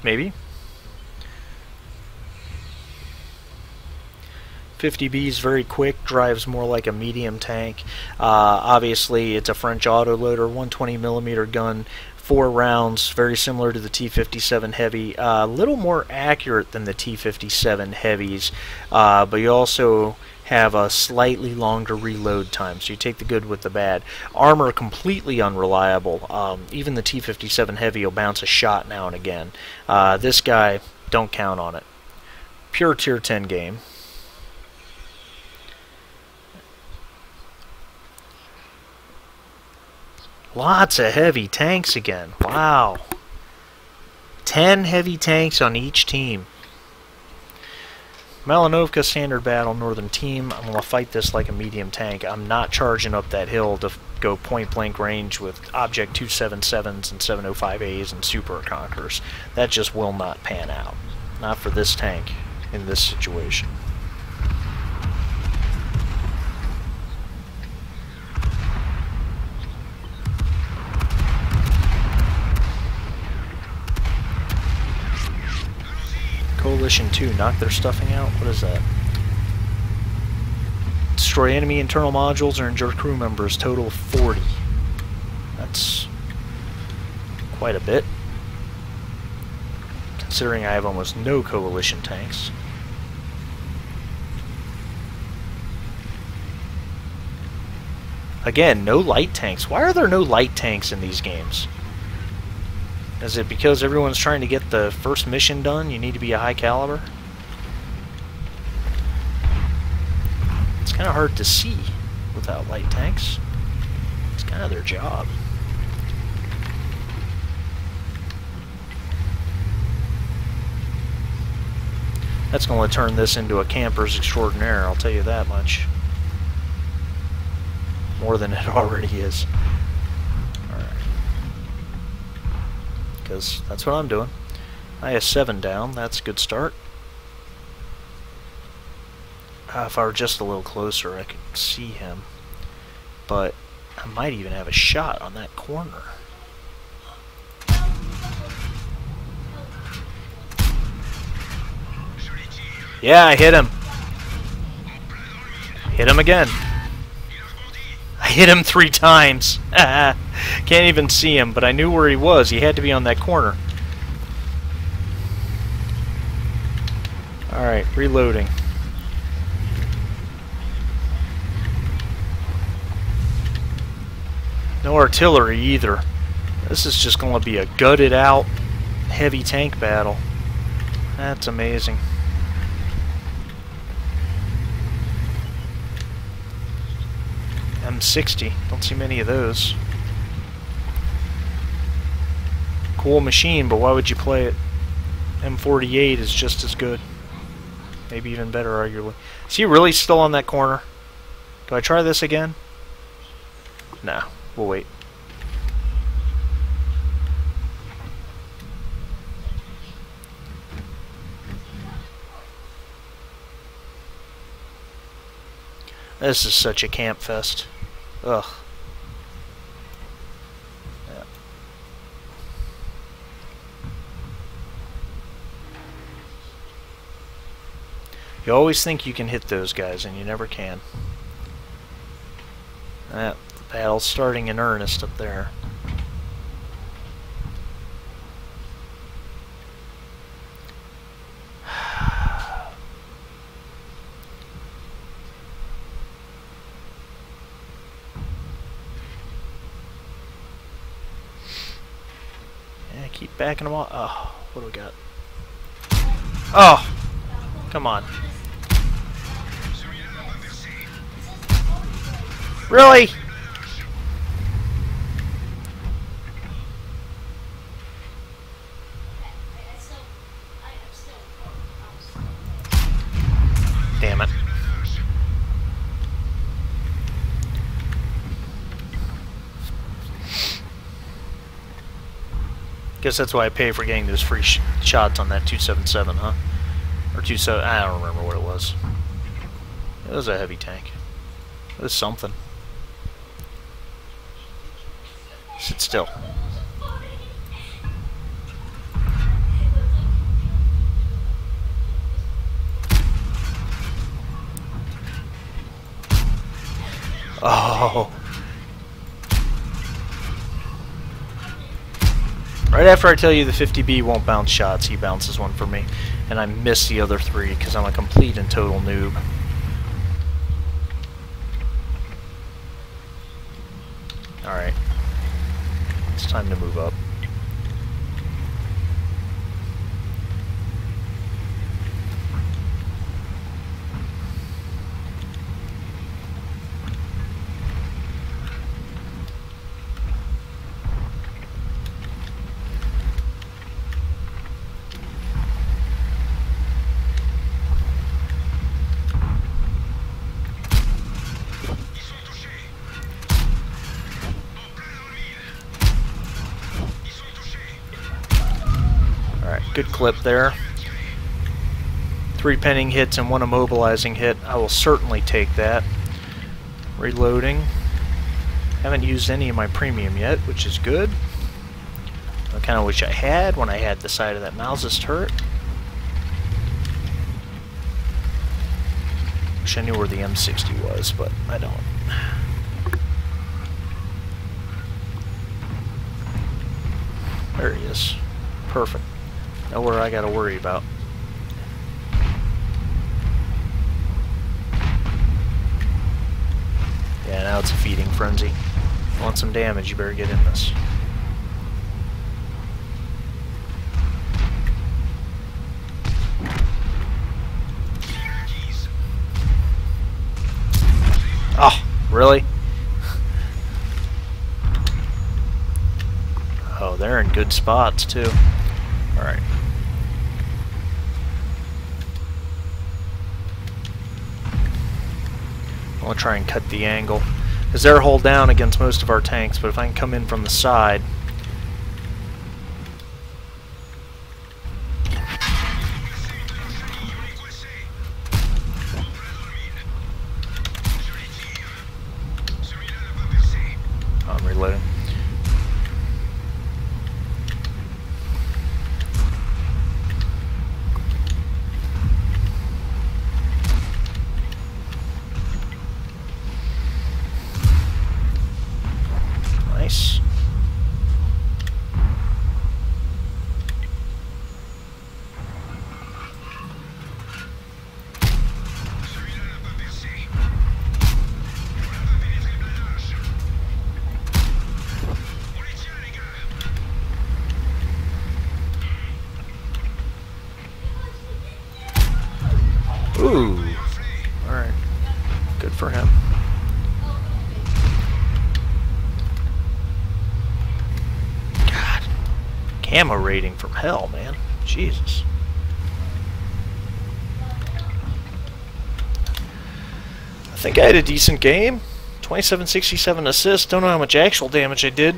Maybe. 50B is very quick, drives more like a medium tank. Obviously, it's a French autoloader, 120mm gun, 4 rounds, very similar to the T-57 Heavy. A little more accurate than the T-57 Heavies, but you also have a slightly longer reload time, so you take the good with the bad. Armor completely unreliable. Even the T-57 Heavy will bounce a shot now and again. This guy, don't count on it. Pure tier 10 game. Lots of heavy tanks again. Wow. 10 heavy tanks on each team. Malinovka, standard battle, northern team. I'm going to fight this like a medium tank. I'm not charging up that hill to go point-blank range with Object 277s and 705As and Super Conquerors. That just will not pan out. Not for this tank in this situation. Coalition 2, knock their stuffing out? What is that? Destroy enemy internal modules or injure crew members, total 40. That's quite a bit, considering I have almost no coalition tanks. Again, no light tanks. Why are there no light tanks in these games? Is it because everyone's trying to get the first mission done? You need to be a high caliber? It's kind of hard to see without light tanks. It's kind of their job. That's going to turn this into a campers extraordinaire, I'll tell you that much. More than it already is. Because that's what I'm doing. I have 7 down. That's a good start. If I were just a little closer, I could see him. But I might even have a shot on that corner. Yeah, I hit him. Hit him again. I hit him 3 times. Can't even see him, but I knew where he was. He had to be on that corner. Alright, reloading. No artillery either. This is just going to be a gutted out heavy tank battle. That's amazing. M60. Don't see many of those. Cool machine, but why would you play it? M48 is just as good. Maybe even better, arguably. Is he really still on that corner? Do I try this again? No. We'll wait. This is such a camp fest. Ugh. Yeah. You always think you can hit those guys, and you never can. The battle's starting in earnest up there. backing them off. Oh, what do we got? Oh, come on. Really? Damn it. Guess that's why I pay for getting those free shots on that 277, huh? Or 27, I don't remember what it was. It was a heavy tank. It was something. Sit still. Oh. Right after I tell you the 50B won't bounce shots, he bounces one for me. And I miss the other three because I'm a complete and total noob. Alright. It's time to move up. Good clip there. 3 penning hits and 1 immobilizing hit. I will certainly take that. Reloading. Haven't used any of my premium yet, which is good. I kind of wish I had when I had the side of that Mauser's turret. Wish I knew where the M60 was, but I don't. There he is. Perfect. Nowhere I gotta worry about. Yeah, now it's a feeding frenzy. If you want some damage, you better get in this. Oh, really? Oh, they're in good spots, too. Alright. I want to try and cut the angle, because they're hull down against most of our tanks, but if I can come in from the side... Oh, I'm reloading. Nice. Ooh. Alright. Good for him. Ammo rating from hell, man. Jesus. I think I had a decent game. 2767 assists. Don't know how much actual damage I did.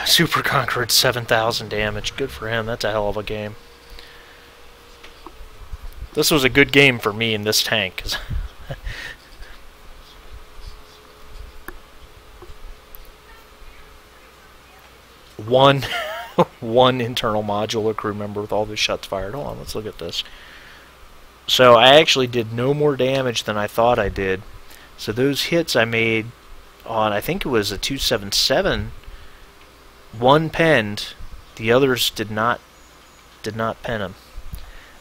Super Conqueror at 7,000 damage. Good for him. That's a hell of a game. This was a good game for me in this tank. 'Cause one internal modular crew member with all the shots fired. Hold on, let's look at this. So I actually did no more damage than I thought I did. So those hits I made on, I think it was a 277, one penned, the others did not pen him.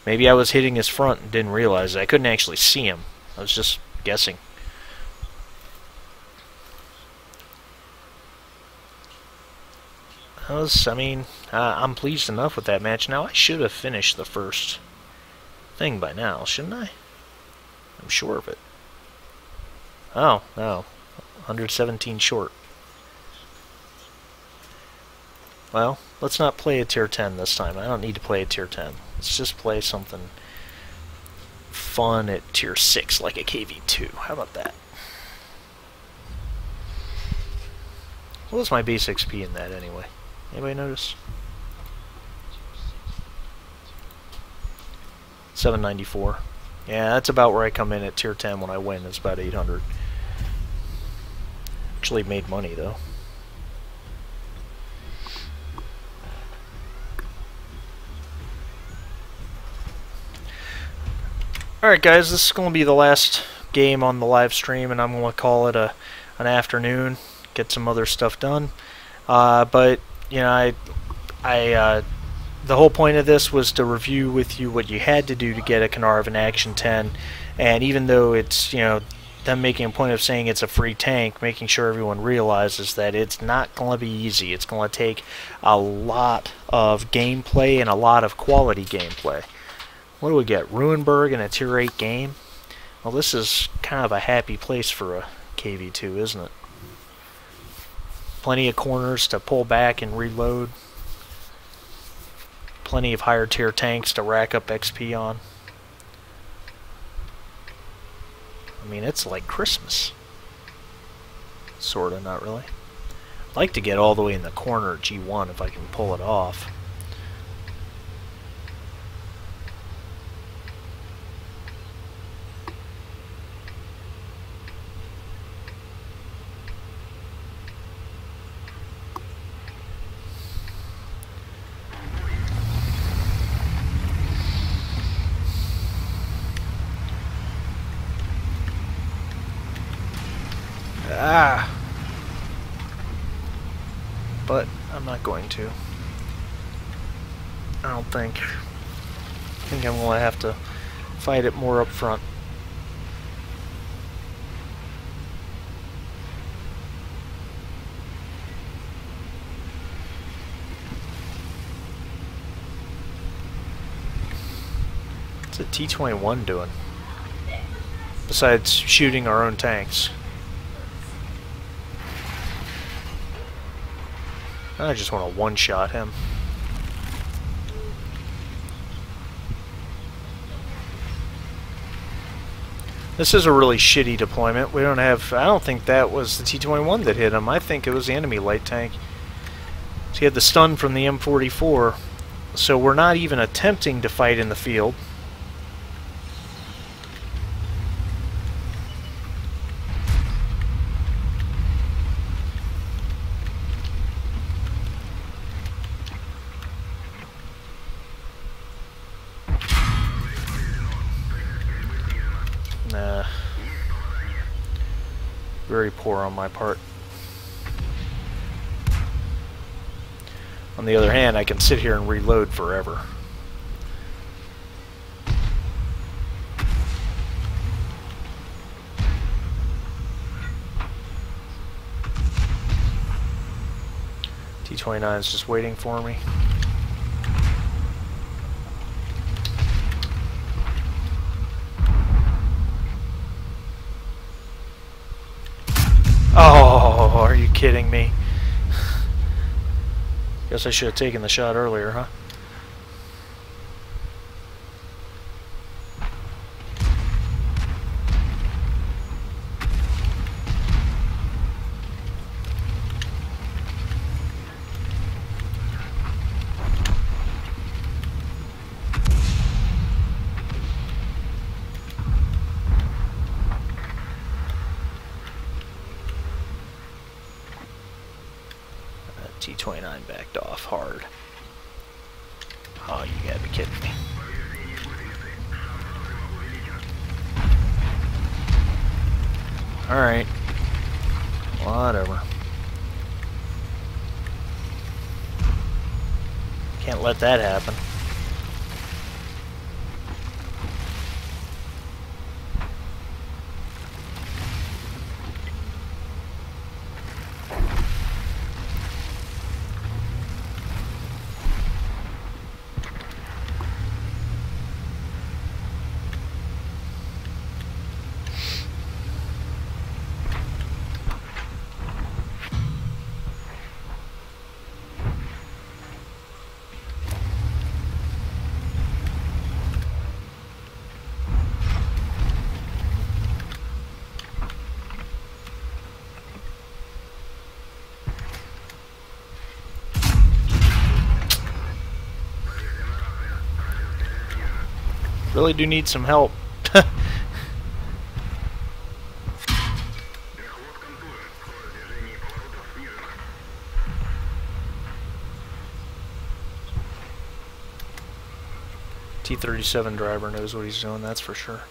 Maybe I was hitting his front and didn't realize it. I couldn't actually see him. I was just guessing. I mean, I'm pleased enough with that match. Now, I should have finished the first thing by now, shouldn't I? I'm sure of it. Oh, no. 117 short. Well, let's not play a tier 10 this time. I don't need to play a tier 10. Let's just play something fun at tier 6, like a KV2. How about that? What was my base XP in that, anyway? Anybody notice? 794. Yeah, that's about where I come in at tier 10 when I win. It's about 800. Actually made money, though. Alright guys, this is going to be the last game on the live stream, and I'm going to call it an afternoon, get some other stuff done. But, you know, the whole point of this was to review with you what you had to do to get a Caernarvon Action 10, and even though it's, you know, them making a point of saying it's a free tank, making sure everyone realizes that it's not going to be easy. It's going to take a lot of gameplay and a lot of quality gameplay. What do we get? Ruinberg in a tier 8 game? Well, this is kind of a happy place for a KV2, isn't it? Plenty of corners to pull back and reload. Plenty of higher tier tanks to rack up XP on. I mean, it's like Christmas. Sorta, not really. I'd like to get all the way in the corner at G1 if I can pull it off. Ah! But I'm not going to. I don't think. I think I'm going to have to fight it more up front. What's a T-21 doing? Besides shooting our own tanks. I just want to one-shot him. This is a really shitty deployment. We don't have... I don't think that was the T-21 that hit him. I think it was the enemy light tank. So he had the stun from the M44. So we're not even attempting to fight in the field. Very poor on my part. On the other hand, I can sit here and reload forever. T-29 is just waiting for me. Oh, are you kidding me? Guess I should have taken the shot earlier, huh? T-29 backed off hard. Oh, you gotta be kidding me. Alright. Whatever. Can't let that happen. Really do need some help. T-37 driver knows what he's doing, that's for sure.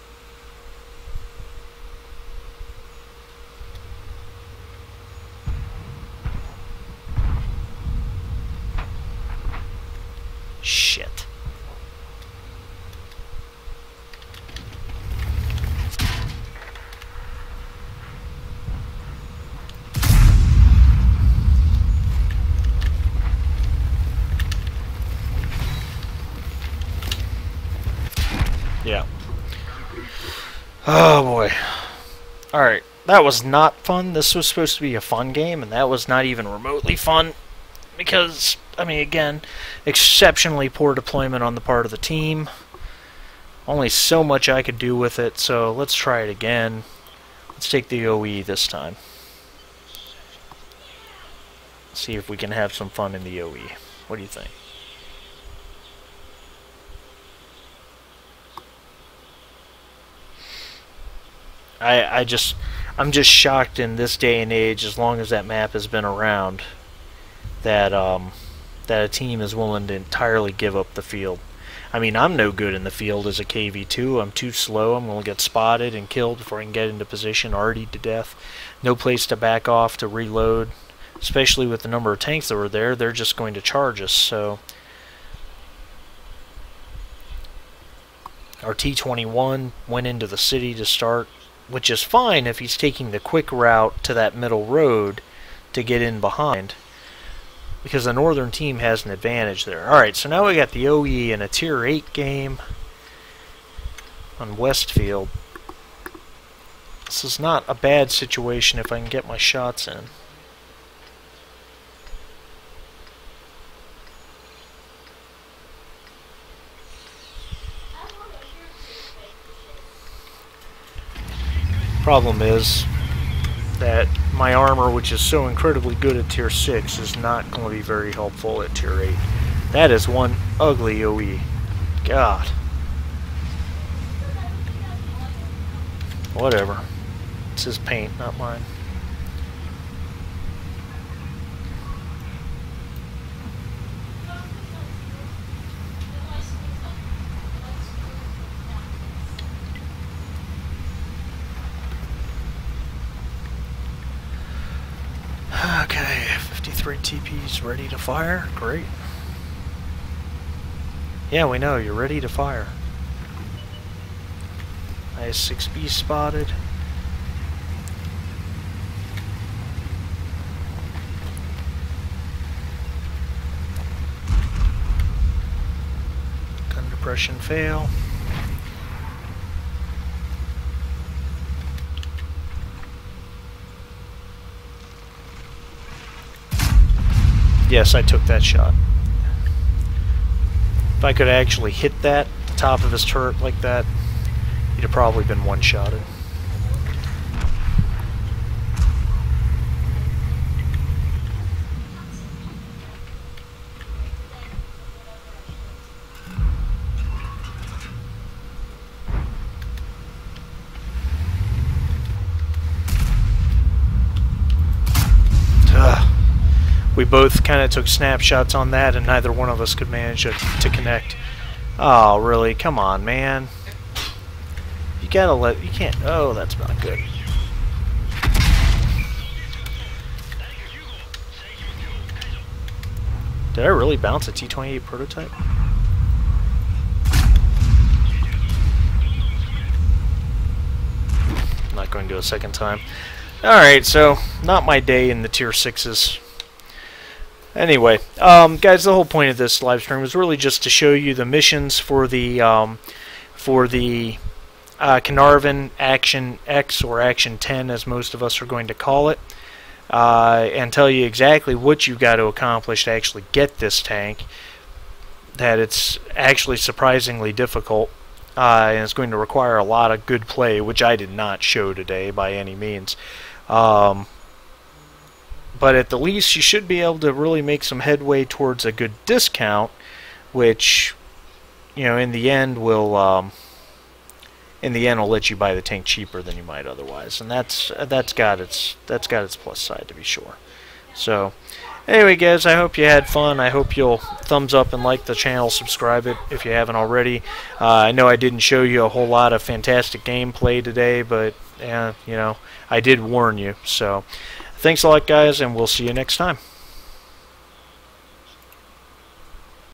Shit. Yeah. Oh boy. Alright, that was not fun. This was supposed to be a fun game, and that was not even remotely fun. Because, I mean, again, exceptionally poor deployment on the part of the team. Only so much I could do with it, so let's try it again. Let's take the OE this time. See if we can have some fun in the OE. What do you think? I'm just shocked in this day and age, as long as that map has been around, that that a team is willing to entirely give up the field. I mean, I'm no good in the field as a KV2. I'm too slow. I'm going to get spotted and killed before I can get into position, already to death. No place to back off to reload, especially with the number of tanks that were there. They're just going to charge us, so... Our T-21 went into the city to start, which is fine if he's taking the quick route to that middle road to get in behind, because the northern team has an advantage there. Alright, so now we got the OE in a Tier 8 game on Westfield. This is not a bad situation if I can get my shots in. Problem is that my armor, which is so incredibly good at Tier 6, is not going to be very helpful at Tier 8. That is one ugly OE. God. Whatever. It's his paint, not mine. Okay, 53 TPs ready to fire. Great. Yeah, we know, you're ready to fire. IS-6B spotted. Gun depression fail. Yes, I took that shot. If I could actually hit that, the top of his turret like that, he'd have probably been one-shotted. We both kind of took snapshots on that, and neither one of us could manage to connect. Oh, really? Come on, man. You gotta let... You can't... Oh, that's not good. Did I really bounce a T-28 prototype? I'm not going to do a second time. Alright, so, not my day in the Tier 6s. Anyway, guys, the whole point of this live stream was really just to show you the missions for the Caernarvon Action X, or Action 10, as most of us are going to call it, and tell you exactly what you've got to accomplish to actually get this tank. That it's actually surprisingly difficult, and it's going to require a lot of good play, which I did not show today by any means. But at the least, you should be able to really make some headway towards a good discount, which, you know, in the end will in the end will let you buy the tank cheaper than you might otherwise, and that's got its plus side, to be sure. So anyway, guys, I hope you had fun. I hope you'll thumbs up and like the channel, subscribe it if you haven't already. I know I didn't show you a whole lot of fantastic gameplay today, but you know, I did warn you. So thanks a lot, guys, and we'll see you next time.